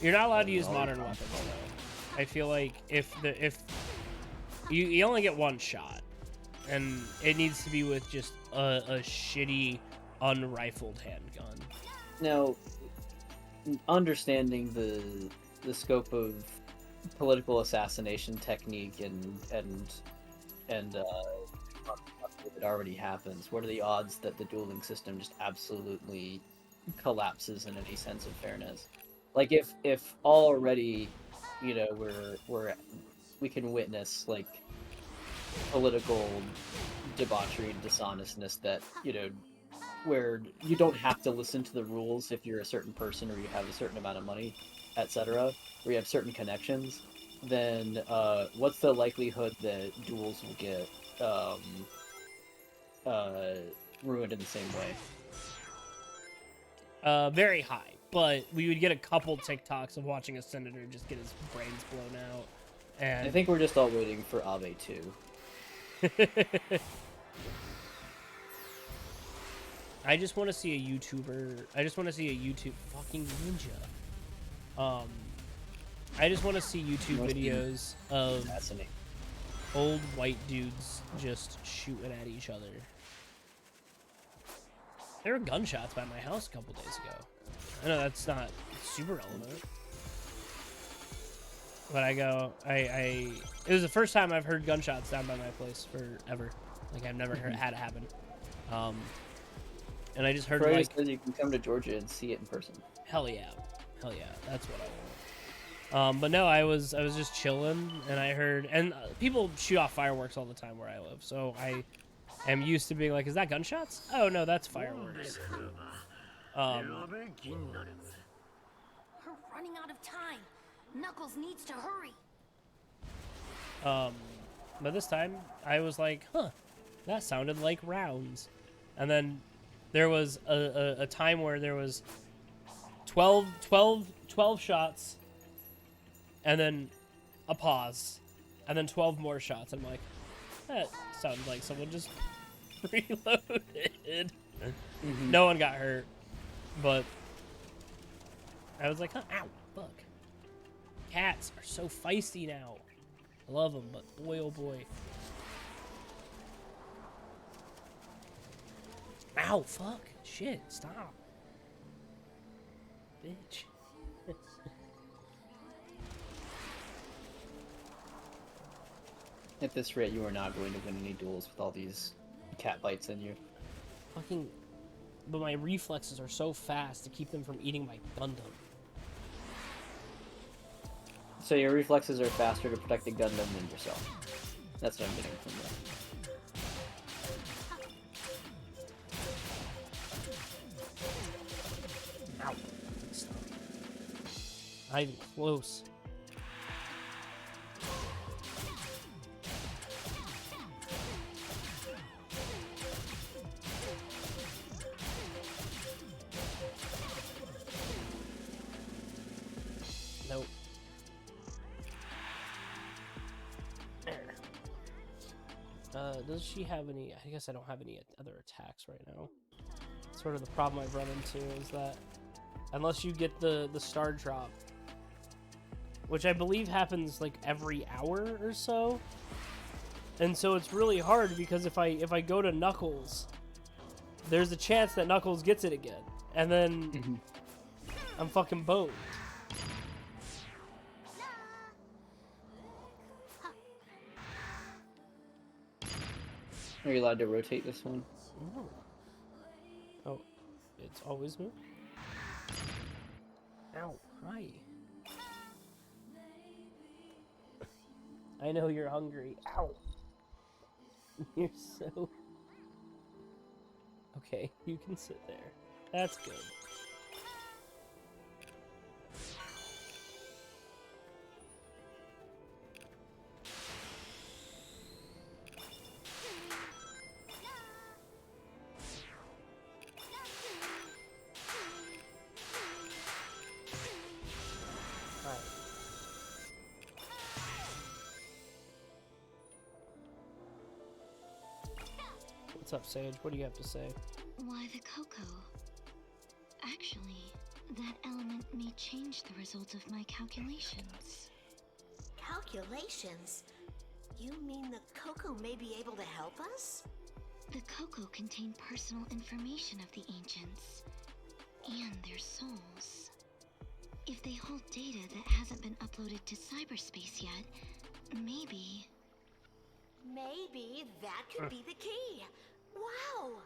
You're not allowed to then use all modern your weapons, though. I feel like if you only get 1 shot, and it needs to be with just a shitty, unrifled handgun. Now, understanding the scope of political assassination technique and it already happens, what are the odds that the dueling system just absolutely collapses in any sense of fairness? Like if already, you know, we can witness like political debauchery and dishonestness that, you know, where you don't have to listen to the rules if you're a certain person or you have a certain amount of money, etc., or you have certain connections, then what's the likelihood that duels will get ruined in the same way? Very high, but we would get a couple TikToks of watching a senator just get his brains blown out. And I think we're just all waiting for Abe 2. I just want to see a YouTuber. I just want to see a YouTube fucking ninja. I just want to see YouTube videos of Fascinating. old white dudes just shooting at each other. There were gunshots by my house a couple days ago. I know that's not super relevant. But it was the first time I've heard gunshots down by my place forever. Like, I've never had it happen. And I just heard, Troy like... says you can come to Georgia and see it in person. Hell yeah. Hell yeah. That's what I want. But no, I was just chilling, and I heard... And people shoot off fireworks all the time where I live, so I am used to being like, is that gunshots? Oh, no, that's fireworks. We're running out of time. Knuckles needs to hurry. But this time, I was like, huh, that sounded like rounds. And then there was a time where there was 12 shots, and then a pause, and then 12 more shots. I'm like, that sounded like someone just reloaded. No one got hurt, but I was like, huh, ow, fuck. Cats are so feisty now. I love them, but boy, oh boy. Ow, fuck. Shit, stop. Bitch. At this rate, you are not going to win any duels with all these cat bites in you. Fucking... But my reflexes are so fast to keep them from eating my Gundam. So your reflexes are faster to protect the Gundam than yourself. That's what I'm getting from that. Ow. Stop. Not even close. Nope. Does she have any... I guess I don't have any other attacks right now. Sort of the problem I've run into is that unless you get the star drop, which I believe happens like every hour or so, and so it's really hard because if I go to Knuckles, there's a chance that Knuckles gets it again, and then I'm fucking boned. Are you allowed to rotate this one? No. Oh, it's always me? Ow, hi. I know you're hungry. Ow. You're so... Okay, you can sit there. That's good. Hi. What's up, Sage? What do you have to say? Why the cocoa? Actually, that element may change the result of my calculations. Calculations? You mean the cocoa may be able to help us? The cocoa contained personal information of the ancients and their souls. If they hold data that hasn't been uploaded to cyberspace yet, maybe... Maybe that could be the key. Wow!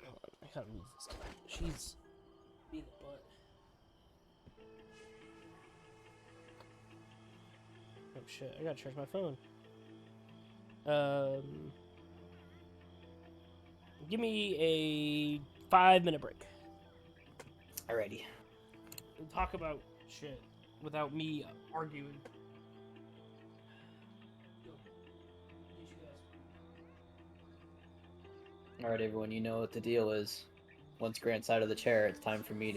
Hold on, I gotta move this guy. She's being a butt. Oh shit, I gotta charge my phone. Give me a 5-minute break. Alrighty. And talk about shit without me arguing. Alright, everyone, you know what the deal is. Once Grant's out of the chair, it's time for me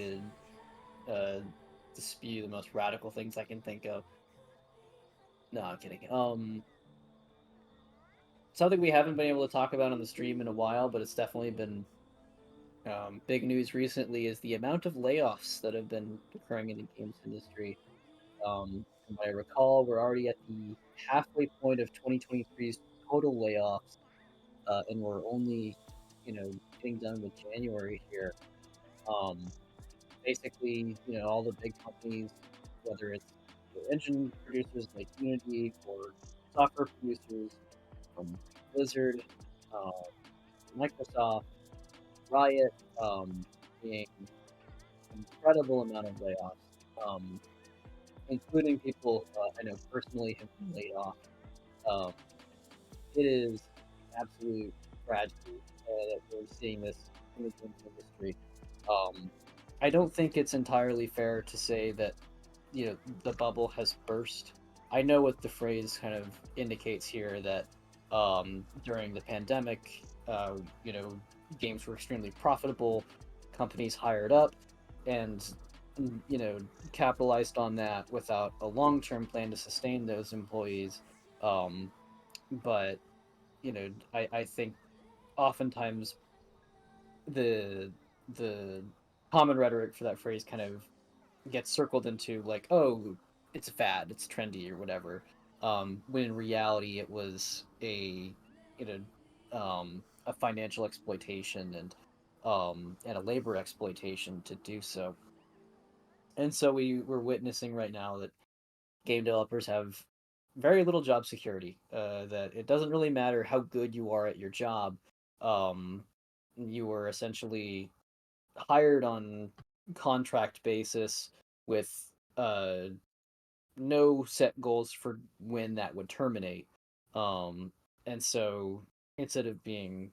to spew the most radical things I can think of. No, I'm kidding. Something we haven't been able to talk about on the stream in a while, but it's definitely been big news recently, is the amount of layoffs that have been occurring in the games industry. From what I recall, we're already at the halfway point of 2023's total layoffs, and we're only, getting done with January here. Um, Basically, all the big companies, whether it's the engine producers like Unity or software producers from Blizzard, uh, Microsoft, Riot, seeing an incredible amount of layoffs, including people I know personally have been laid off. Um, it is absolute tragedy that we're seeing this in the games industry. Um, I don't think it's entirely fair to say that the bubble has burst. I know what the phrase kind of indicates here, that during the pandemic, games were extremely profitable, companies hired up, and you know capitalized on that without a long-term plan to sustain those employees. Um, but I think oftentimes the common rhetoric for that phrase kind of gets circled into like, oh, it's a fad, it's trendy or whatever. When in reality it was you a financial exploitation and a labor exploitation to do so. And so we're witnessing right now that game developers have very little job security. That it doesn't really matter how good you are at your job. Um, you were essentially hired on contract basis with no set goals for when that would terminate. Um, and so instead of being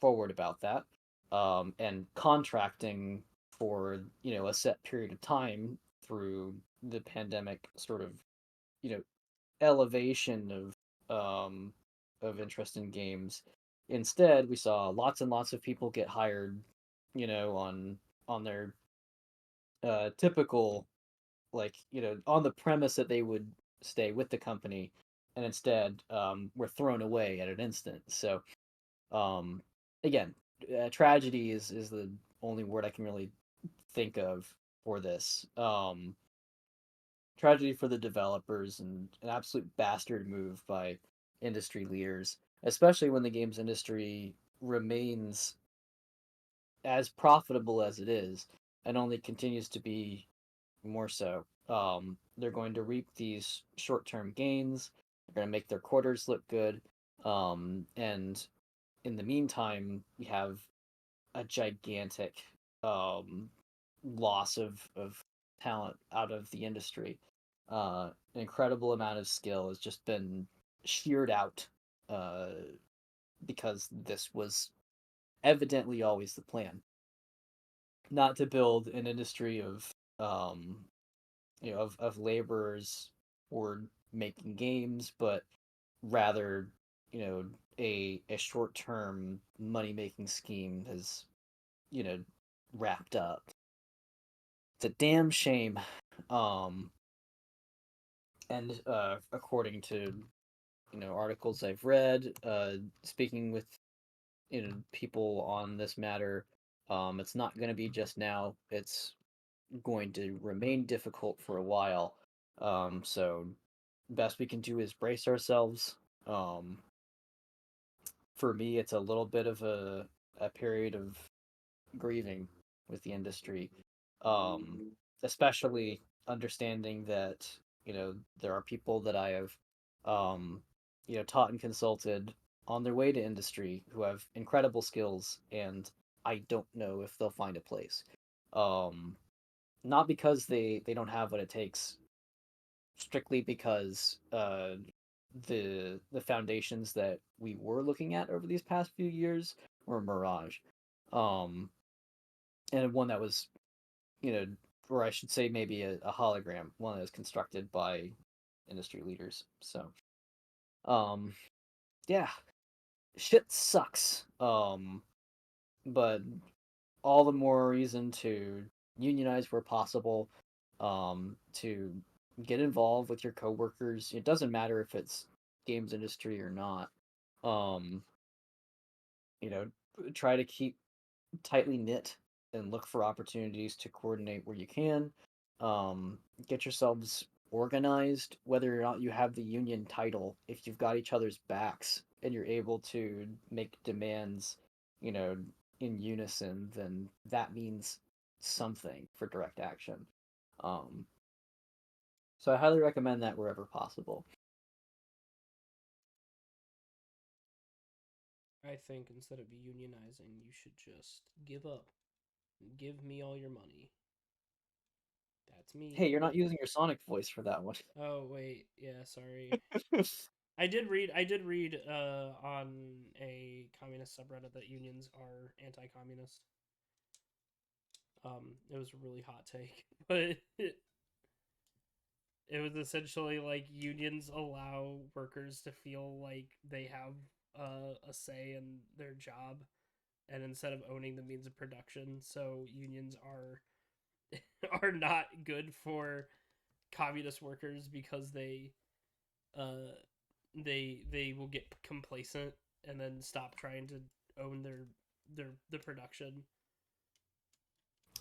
forward about that, and contracting for, a set period of time through the pandemic sort of, you know, elevation of interest in games. Instead, we saw lots and lots of people get hired, on their typical, like, on the premise that they would stay with the company, and instead were thrown away at an instant. So um, again, tragedy is the only word I can really think of for this. Tragedy for the developers, and an absolute bastard move by industry leaders, especially when the games industry remains as profitable as it is and only continues to be more so. They're going to reap these short term gains They're gonna make their quarters look good. And in the meantime, we have a gigantic loss of talent out of the industry. An incredible amount of skill has just been sheared out uh, because this was evidently always the plan. Not to build an industry of of laborers or making games, but rather a short term money making scheme has you know wrapped up. It's a damn shame. Um, and according to articles I've read, speaking with people on this matter, it's not going to be just now. It's going to remain difficult for a while. So best we can do is brace ourselves. Um, for me, it's a little bit of a period of grieving with the industry, especially understanding that there are people that I have taught and consulted on their way to industry who have incredible skills, and I don't know if they'll find a place. Um, Not because they don't have what it takes, strictly because the foundations that we were looking at over these past few years were a mirage. Um, and one that was, you know, or I should say maybe a hologram, one that was constructed by industry leaders. So, um, yeah, shit sucks. But all the more reason to unionize where possible, to get involved with your coworkers. It doesn't matter if it's games industry or not. Um, you know, try to keep tightly knit and look for opportunities to coordinate where you can. Get yourselves organized, whether or not you have the union title. If you've got each other's backs and you're able to make demands, you know, in unison, then that means something for direct action. Um, so I highly recommend that wherever possible. I think instead of unionizing, you should just give up. Give me all your money. That's me. Hey, you're not using your Sonic voice for that one. Oh wait, yeah, sorry. I did read on a communist subreddit that unions are anti-communist. It was a really hot take, but it was essentially like unions allow workers to feel like they have a say in their job, and instead of owning the means of production, so unions are are not good for communist workers because uh they will get complacent and then stop trying to own their the production.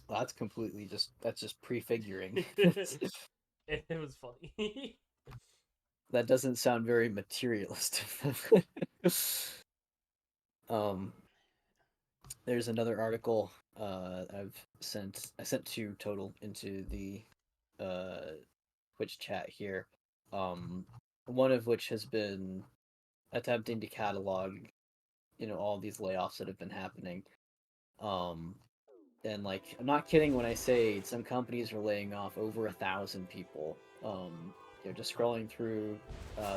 Well, that's just prefiguring. It was funny. That doesn't sound very materialist. um, there's another article I sent two total into the uh Twitch chat here. Um, One of which has been attempting to catalog all these layoffs that have been happening. Um, and like I'm not kidding when I say some companies are laying off over 1,000 people. Just scrolling through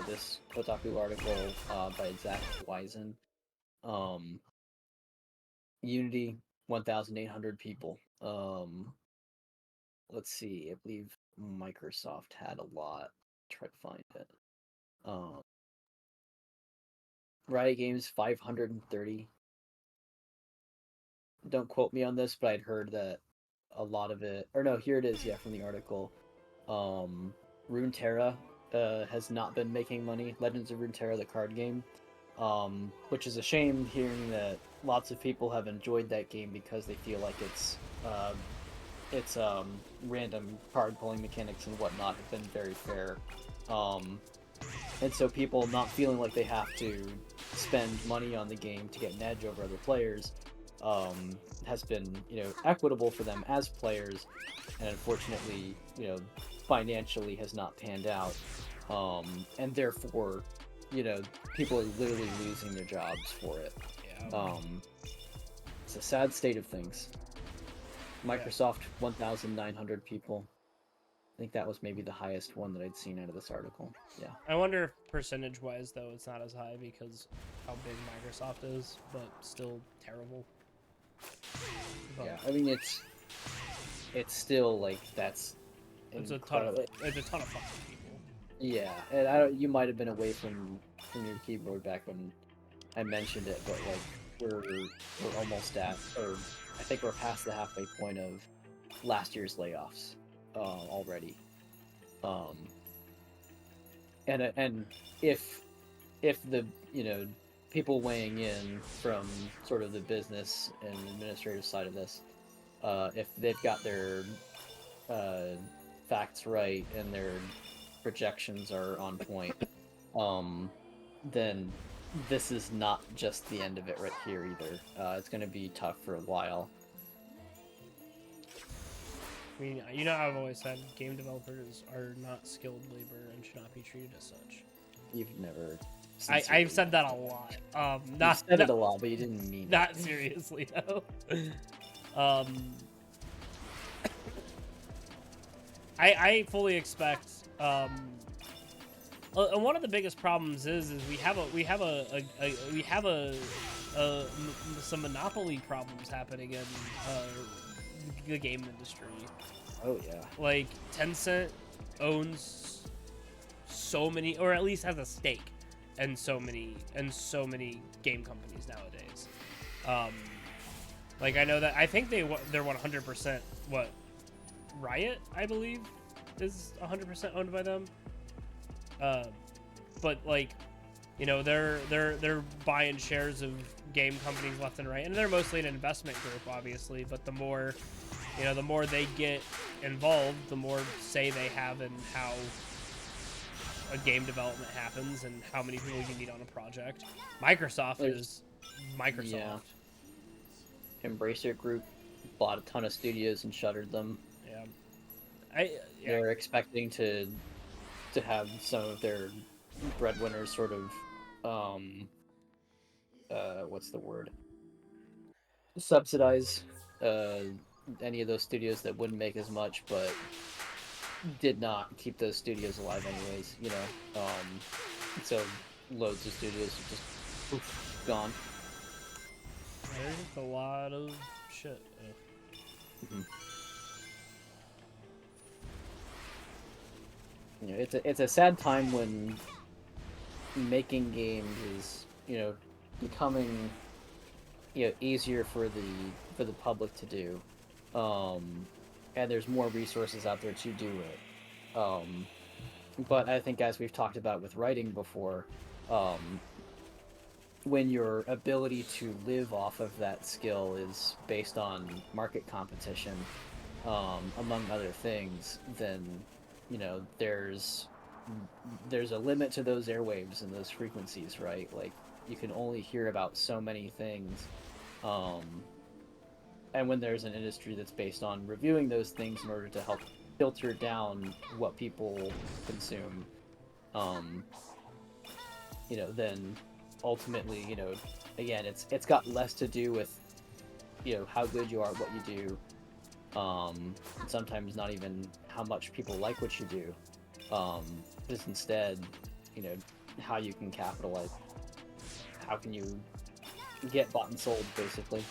this Kotaku article by Zach Wisen. Um, Unity, 1,800 people. Let's see. I believe Microsoft had a lot. Try to find it. Um, Riot Games, 530. Don't quote me on this, but I'd heard that a lot of it, or no, here it is. Yeah, from the article. Runeterra has not been making money. Legends of Runeterra, the card game, which is a shame. Hearing that lots of people have enjoyed that game because they feel like its random card pulling mechanics and whatnot have been very fair. And so people not feeling like they have to spend money on the game to get an edge over other players has been equitable for them as players, and unfortunately financially has not panned out. and therefore, you know, people are literally losing their jobs for it. Yeah. It's a sad state of things. Microsoft, 1,900 people. I think that was maybe the highest one that I'd seen out of this article. Yeah. I wonder if percentage-wise, though, it's not as high because how big Microsoft is, but still terrible. But Yeah, I mean, it's still, like, that's it's incredible. it's a ton of fucking people. Yeah, and you might have been away from your keyboard back when I mentioned it, but, like, we're almost at, or I think we're past the halfway point of last year's layoffs already. And if the, you know, people weighing in from sort of the business and administrative side of this, if they've got their facts right and their projections are on point, then this is not just the end of it right here either. It's going to be tough for a while. I mean, you know, I've always said game developers are not skilled labor and should not be treated as such. You've never. I've said that a lot. You Not said it a lot, but you didn't mean not it. seriously though. I fully expect. And one of the biggest problems is we have some monopoly problems happening in the game industry. Oh yeah. Like Tencent owns so many, or at least has a stake in so many game companies nowadays. Like I know that I think they're 100% what Riot, I believe, is 100% owned by them. But like, you know, they're buying shares of game companies left and right, and they're mostly an investment group, obviously. But the more, you know, the more they get involved, the more say they have in how a game development happens and how many people you need on a project. Microsoft is Microsoft. Yeah. Embracer Group bought a ton of studios and shuttered them. Yeah. They're expecting to have some of their breadwinners sort of what's the word? Subsidize any of those studios that wouldn't make as much but did not keep those studios alive anyways, you know. So loads of studios are just poof, gone. There's just a lot of shit. Mm-hmm. You know, it's a sad time when making games is, you know, becoming, you know, easier for the public to do, and there's more resources out there to do it. But I think, as we've talked about with writing before, when your ability to live off of that skill is based on market competition, among other things, then, you know, there's a limit to those airwaves and those frequencies, right? Like, you can only hear about so many things, and when there's an industry that's based on reviewing those things in order to help filter down what people consume, you know, then ultimately, you know, again, it's got less to do with, you know, how good you are at what you do, sometimes not even how much people like what you do, just instead, you know, how you can capitalize, how can you get bought and sold, basically.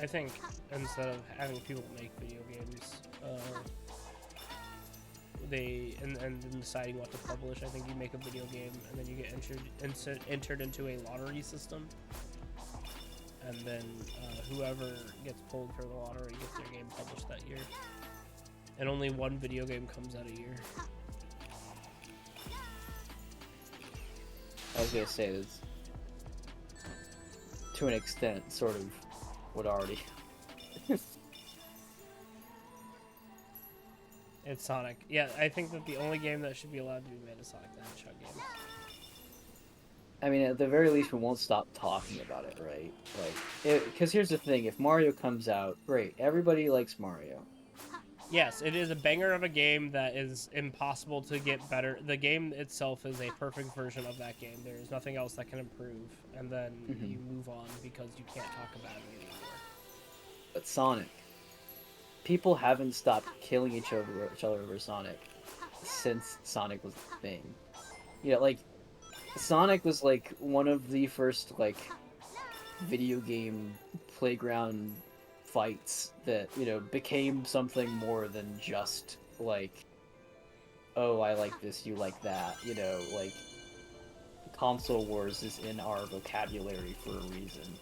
I think instead of having people make video games, and deciding what to publish, I think you make a video game and then you get entered into a lottery system, and then whoever gets pulled for the lottery gets their game published that year, and only one video game comes out a year. I was gonna say, it's, to an extent, sort of what already. It's Sonic. Yeah, I think that the only game that should be allowed to be made is Sonic the Hedgehog games. I mean, at the very least, we won't stop talking about it, right? Like, because here's the thing: if Mario comes out, great, everybody likes Mario. Yes, it is a banger of a game that is impossible to get better. The game itself is a perfect version of that game. There is nothing else that can improve, and then Mhm. you move on because you can't talk about it anymore. But Sonic, people haven't stopped killing each other over Sonic since Sonic was a thing. You know, like Sonic was like one of the first like video game playground fights that, you know, became something more than just like, oh, I like this, you like that, you know, like console wars is in our vocabulary for a reason.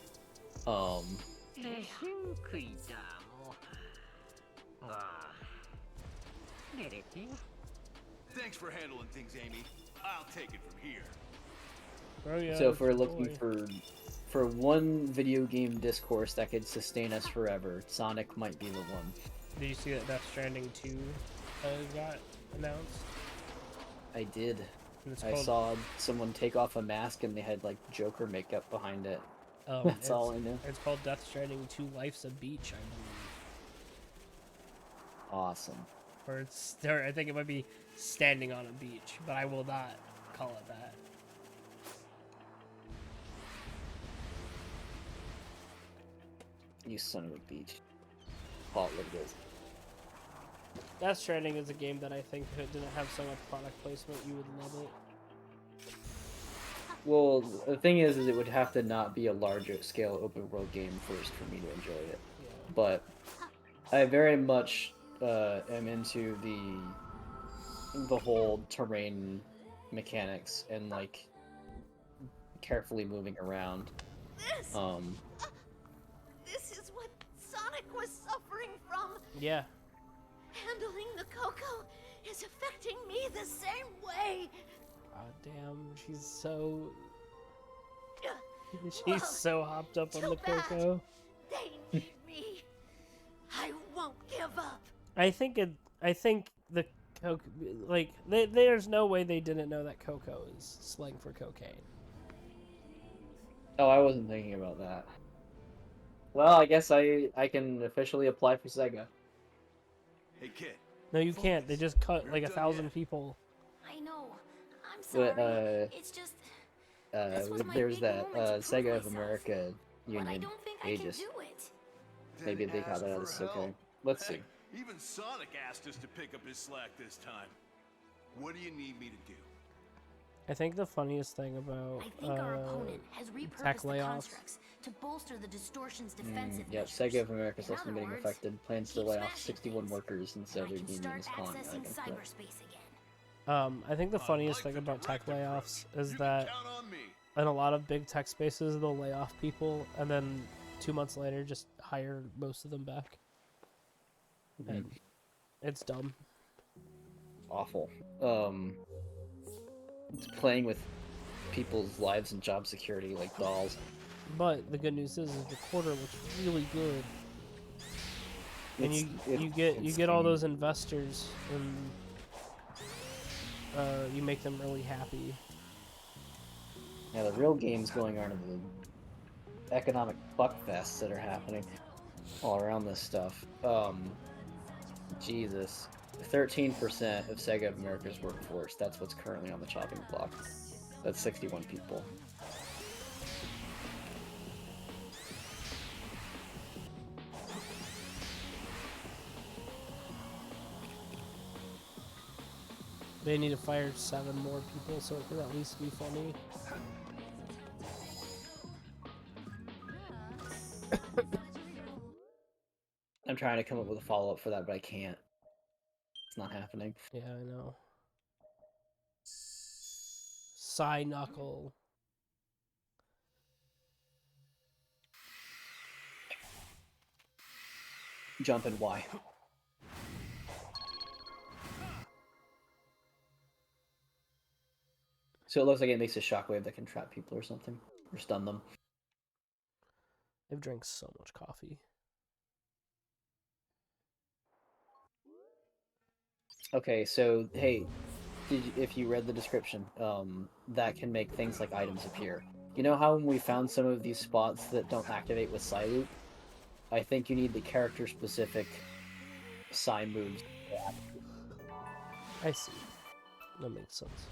Um, Thanks for handling things, Amy. I'll take it from here. Oh yeah. so if we're it's your looking boy. for one video game discourse that could sustain us forever, Sonic might be the one. Did you see that Death Stranding 2 got announced? I did. And it's I called, saw someone take off a mask and they had like Joker makeup behind it. That's it's, all I know. It's called Death Stranding 2 Life's a Beach, I believe. Awesome. Or I think it might be Standing on a Beach, but I will not call it that. You son of a beach. Call it what it is. Death Stranding is a game that I think if it didn't have so much product placement, you would love it. Well, the thing is it would have to not be a larger scale open world game first for me to enjoy it. Yeah. But I very much am into the whole terrain mechanics and like carefully moving around. This is what Sonic was suffering from. Yeah. Handling the cocoa is affecting me the same way. God damn, she's so Whoa, so hopped up on too the bad. cocoa. They need me. I won't give up. I think the coke like there's no way they didn't know that cocoa is slang for cocaine. Oh, I wasn't thinking about that. Well, I guess I can officially apply for Sega. Hey, kid. No, you can't. They just cut like You're done 1,000 yet. people. I know. I'm sorry. But It's just this was my there's big that moment to prove Sega of myself. America But I union don't think I can Aegis. do it. Maybe Then they got ask that for as okay. help. Let's see. Heck, even Sonic asked us to pick up his slack this time. What do you need me to do? I think the funniest thing about I think our opponent has tech repurposed the layoffs. constructs to bolster the distortion's defensive Yep, measures. Sega of America is In also other getting words, affected. Plans to keep lay off smashing 61 things, workers and and I their can union start is calling accessing items. cyberspace again. I think the I'd funniest like thing the about tech director layoffs credit. is You that can count on me. in a lot of big tech spaces they'll lay off people and then 2 months later just hire most of them back. Mhm. And it's dumb. Awful. It's playing with people's lives and job security like dolls. But the good news is the quarter looks really good. And It's- you it's get all insane. those investors and you make them really happy. Yeah, the real games going on are the economic fuckfests that are happening all around this stuff. Jesus. 13% of Sega of America's workforce, that's what's currently on the chopping block. That's 61 people. They need to fire 7 more people so it could at least be funny. I'm trying to come up with a follow-up for that, but I can't. It's not happening. Yeah, I know. Psy Knuckle. Jump and Y. So it looks like it makes a shockwave that can trap people or something. Or stun them. They've drank so much coffee. Okay, so, hey, if you read the description, that can make things like items appear. You know how when we found some of these spots that don't activate with Psyloop? I think you need the character-specific Psy moves. I see. That makes sense.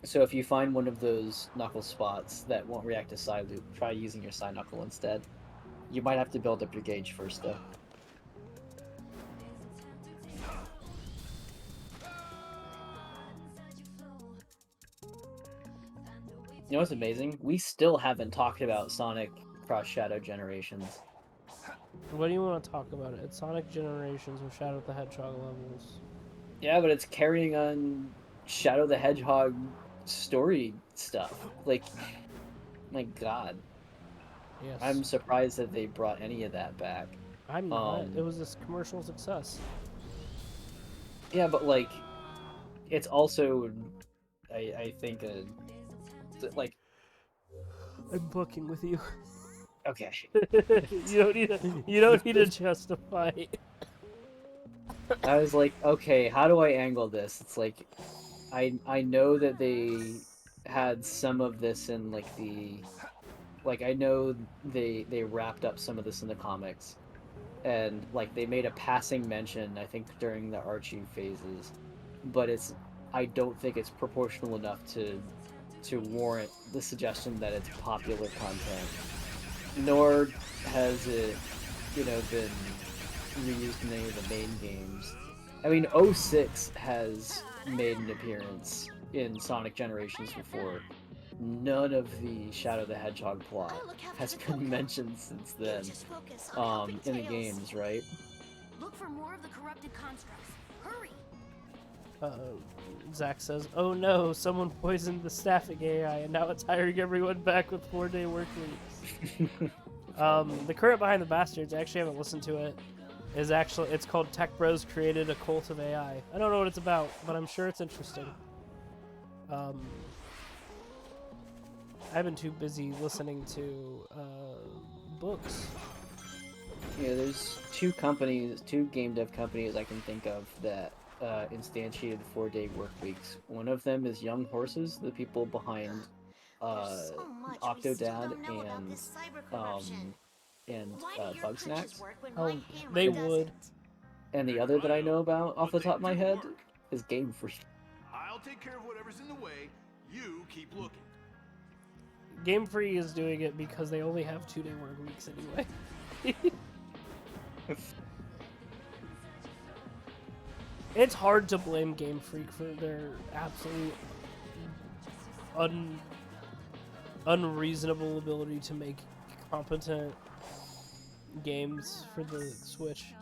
So if you find one of those knuckle spots that won't react to Psy loop, try using your Psy knuckle instead. You might have to build up your gauge first, though. You know what's amazing? We still haven't talked about Sonic Cross Shadow Generations. What do you want to talk about? It's Sonic Generations with Shadow the Hedgehog levels. Yeah, but it's carrying on Shadow the Hedgehog story stuff. Like, my god. Yes. I'm surprised that they brought any of that back. I'm not. It was this commercial success. Yeah, but like, it's also, I think, like, I'm fucking with you. okay. you don't need to justify it. I was like, okay, how do I angle this? It's like, I know that they had some of this in like I know they wrapped up some of this in the comics, and like they made a passing mention, I think, during the Archie phases, but I don't think it's proportional enough to warrant the suggestion that it's popular content, nor has it, been reused in any of the main games. I mean, 06 has made an appearance in Sonic Generations before. None of the Shadow the Hedgehog plot has been mentioned since then, in the games, right? Look for more of the corrupted constructs. Hurry! Zach says, "Oh no, someone poisoned the staffing AI, and now it's hiring everyone back with 4-day work weeks." The current Behind the Bastards, I actually haven't listened to it. It's called Tech Bros Created a Cult of AI. I don't know what it's about, but I'm sure it's interesting. I've been too busy listening to books. Yeah, there's two game dev companies I can think of that instantiated 4-day work weeks. One of them is Young Horses, the people behind There's so much we still Octodad don't know about this cyber corruption. and Why do your Bug punches Snacks. work when Oh, my hammer they doesn't? would. And the other that I know about off the top of my head is Game Freak. I'll take care of whatever's in the way. You keep looking. Game Freak is doing it because they only have 2-day work weeks anyway. It's hard to blame Game Freak for their absolute unreasonable ability to make competent games for the Switch.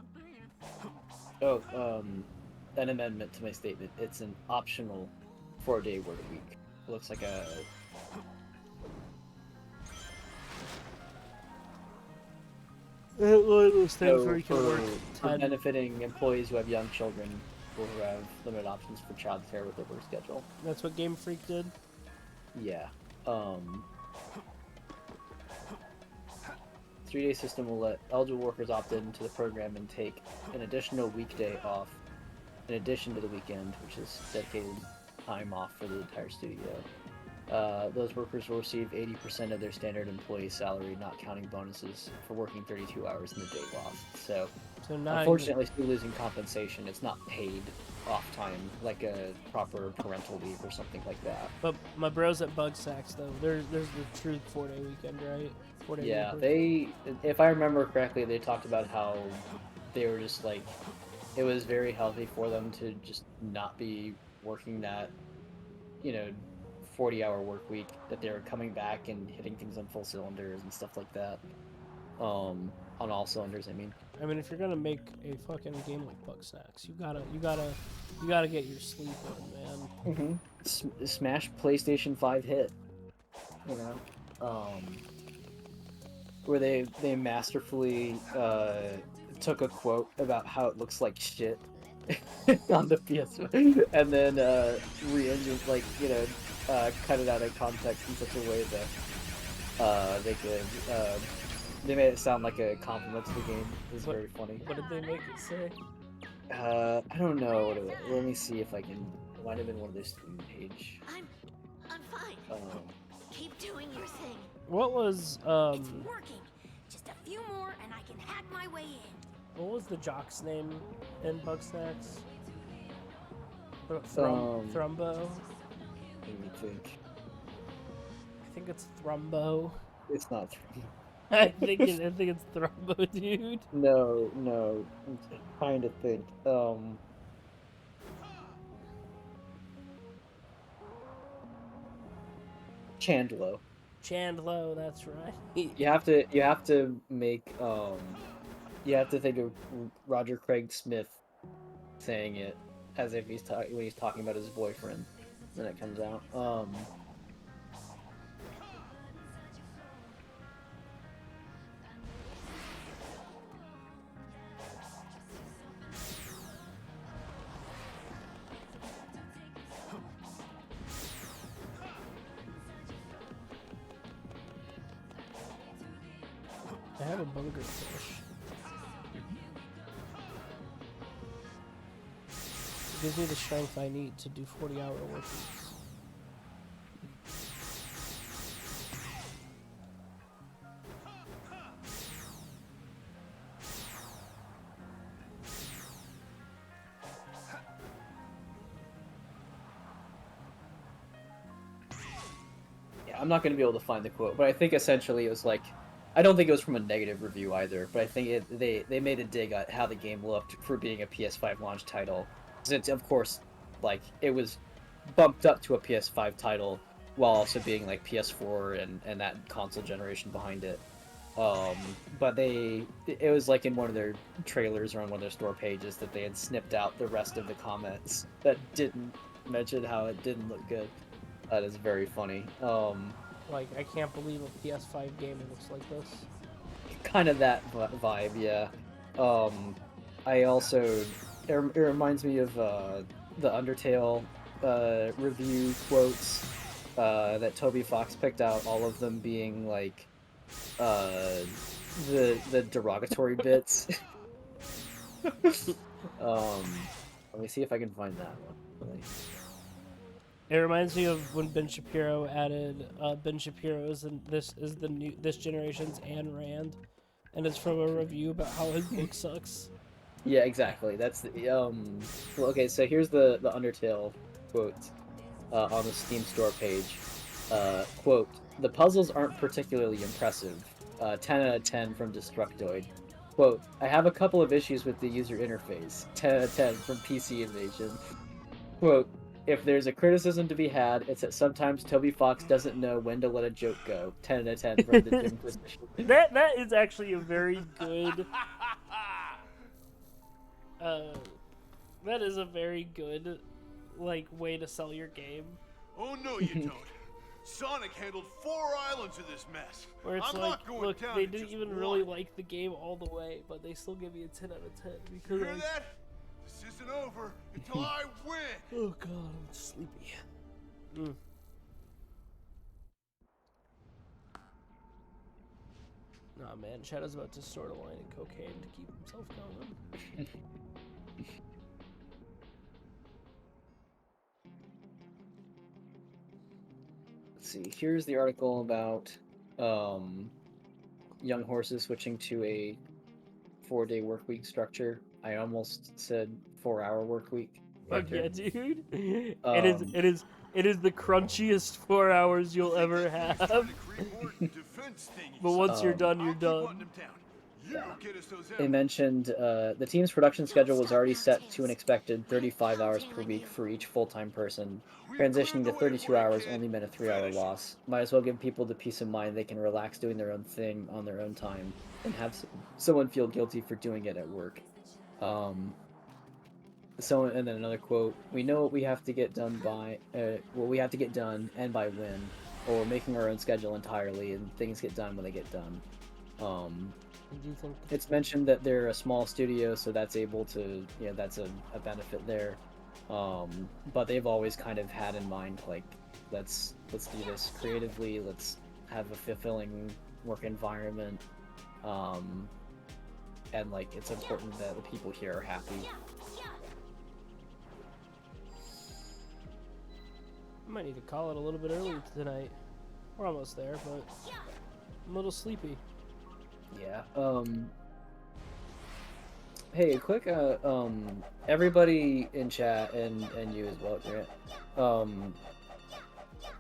Oh, an amendment to my statement. It's an optional 4-day work week. It looks like a... One of those things where you can work for 10. benefiting employees who have young children or who have limited options for childcare with their work schedule. That's what Game Freak did. Yeah. 3-day system will let eligible workers opt into the program and take an additional weekday off in addition to the weekend, which is dedicated time off for the entire studio. Those workers will receive 80% of their standard employee salary, not counting bonuses, for working 32 hours in the day off. So unfortunately, still losing compensation. It's not paid off time like a proper parental leave or something like that. But my bros at Bug Sacks, though, there's the true 4-day weekend, right? 4-day Yeah, week. if I remember correctly, they talked about how they were just like, it was very healthy for them to just not be working that, 40-hour work week, that they were coming back and hitting things on full cylinders and stuff like that. On all cylinders, I mean. I mean, if you're gonna make a fucking game like Bug Snacks, you gotta get your sleep in, man. Smash PlayStation 5 hit, where they masterfully took a quote about how it looks like shit on the PS1, and then re-engined, cut it out of context in such a way that they made it sound like a compliment to the game. It was very funny. What did they make it say? I don't know. Let me see if I can. It might have been one of their Steam page. I'm fine. Keep doing your thing. What was It's working. Just a few more and I can hack my way in. what was the jock's name in Bugsnax? Thrumbo. Let me think. I think it's Thrumbo. It's not. I think it's Thrumbo, dude. No, I'm trying to think. Chandlo, that's right. You have to make you have to think of Roger Craig Smith saying it as if when he's talking about his boyfriend when it comes out. I have a bunker fish. It gives me the strength I need to do 40-hour work weeks. Yeah, I'm not going to be able to find the quote, but I think essentially it was like, I don't think it was from a negative review either, but I think they made a dig at how the game looked for being a PS5 launch title. Since, of course, like, it was bumped up to a PS5 title while also being, like, PS4 and that console generation behind it. But it was like in one of their trailers or on one of their store pages that they had snipped out the rest of the comments that didn't mention how it didn't look good. That is very funny. Like, I can't believe a PS5 game looks like this. Kind of that vibe, yeah. I also it reminds me of the Undertale review quotes that Toby Fox picked out, all of them being like the derogatory bits. Let me see if I can find that one. It reminds me of when Ben Shapiro added Ben Shapiro's and this is the new this generation's Ayn Rand, and it's from a review about how his book sucks. Yeah, exactly. That's the well, okay, so here's the Undertale quote on the Steam store page. Quote, "The puzzles aren't particularly impressive. 10 out of 10 from Destructoid." Quote, "I have a couple of issues with the user interface. 10 out of 10 from PC Invasion." Quote, "If there's a criticism to be had, it's that sometimes Toby Fox doesn't know when to let a joke go. 10 out of 10 from the Inquisition." That is actually a very good. That is a very good, like, way to sell your game. Oh no, you don't. Sonic handled 4 islands of this mess. Where it's I'm like, not going look, down they in didn't just even one. really like the game all the way, but they still give me a 10 out of 10 You because hear like, that? This isn't over until I win. oh god, I'm sleepy. Nah, man, Shadow's about to snort a line of cocaine to keep himself going. Let's see. Here's the article about young horses switching to a 4-day work week structure. I almost said 4-hour work week. Fuck yeah, dude! It Um, is the crunchiest 4 hours you'll ever have. But once you're done, you're done. They mentioned the team's production schedule was already set to an expected 35 hours per week for each full-time person. Transitioning to 32 hours only meant a 3-hour loss. Might as well give people the peace of mind they can relax doing their own thing on their own time and have someone feel guilty for doing it at work. And then another quote: "We know what we have to get done by what we have to get done and by when, or we're making our own schedule entirely, and things get done when they get done." Do you think It's mentioned that they're a small studio, so that's able to, that's a benefit there. But they've always kind of had in mind, like, let's do this creatively, let's have a fulfilling work environment, and like it's important that the people here are happy. I might need to call it a little bit earlier tonight. We're almost there, but I'm a little sleepy. Yeah. Hey, quick, everybody in chat and you as well, Grant.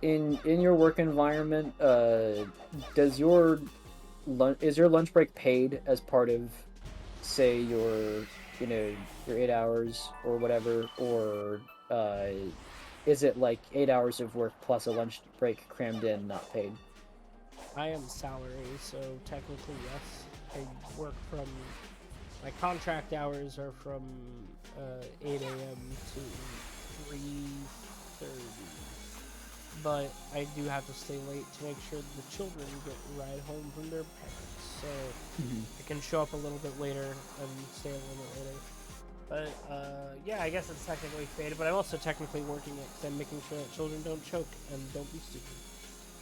In your work environment, does your is your lunch break paid as part of, say, your, your 8 hours or whatever, or is it like 8 hours of work plus a lunch break crammed in, not paid? I am salary, so technically yes. I work from my contract hours are from 8 a.m. to 3:30, but I do have to stay late to make sure that the children get a ride home from their parents. So I can show up a little bit later and stay a little bit later. But yeah, I guess it's technically paid, but I'm also technically working it because I'm making sure that children don't choke and don't be stupid.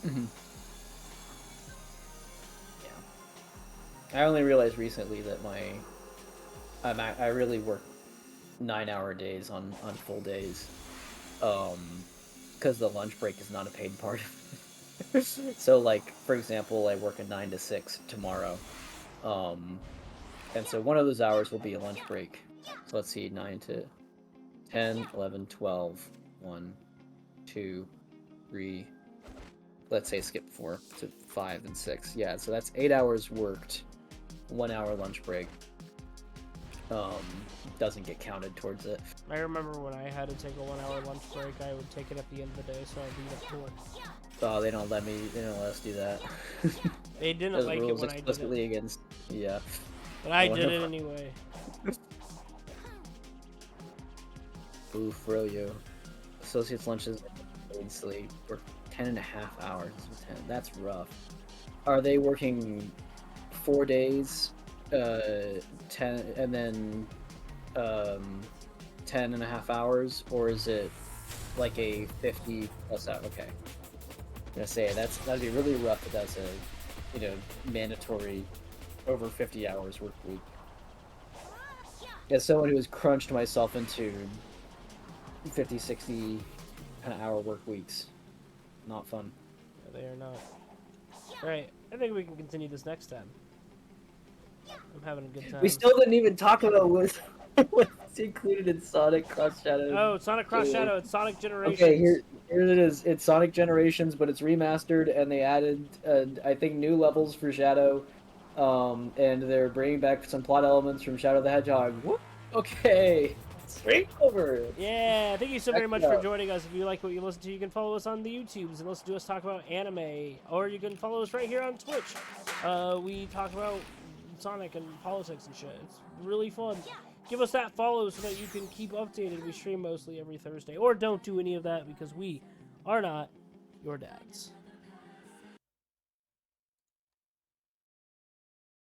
Mm-hmm. Yeah. I only realized recently that I really work 9-hour days on full days, because the lunch break is not a paid part of it. So, like, for example, I work a 9 to 6 tomorrow, and so one of those hours will be a lunch break. So let's see, 9 to 10, 11, 12, 1, 2, 3, let's say skip 4 to 5 and 6. Yeah, so that's 8 hours worked, 1 hour lunch break. Doesn't get counted towards it. I remember when I had to take a 1 hour lunch break, I would take it at the end of the day, so I'd be up to work. Oh, they don't let us do that. They didn't There's like it rules when I did explicitly it, against, yeah. but I wonder did it why. anyway. Ooh, Froyo. Associates lunches paid sleep work 10.5 hours. That's rough. Are they working 4 days, 10, and then 10.5 hours, or is it like a 50 plus hour? Okay. I'm gonna say that'd be really rough if that's a, mandatory over 50 hours work week. As someone who has crunched myself into 50, 60 kind of hour work weeks, not fun. No, they are not. Alright, I think we can continue this next time. I'm having a good time. We still didn't even talk about what's included in Sonic Cross Shadow. Oh, it's Sonic Cross Shadow, it's Sonic Generations. Okay, here it is. It's Sonic Generations, but it's remastered, and they added, I think, new levels for Shadow, and they're bringing back some plot elements from Shadow the Hedgehog. Whoop! Okay, straight over. Yeah, thank you so Check very much it for out. joining us. If you like what you listen to, you can follow us on the YouTubes and listen to us talk about anime, or you can follow us right here on Twitch. We talk about Sonic and politics and shit. It's really fun. Give us that follow so that you can keep updated. We stream mostly every Thursday, or don't do any of that because we are not your dads.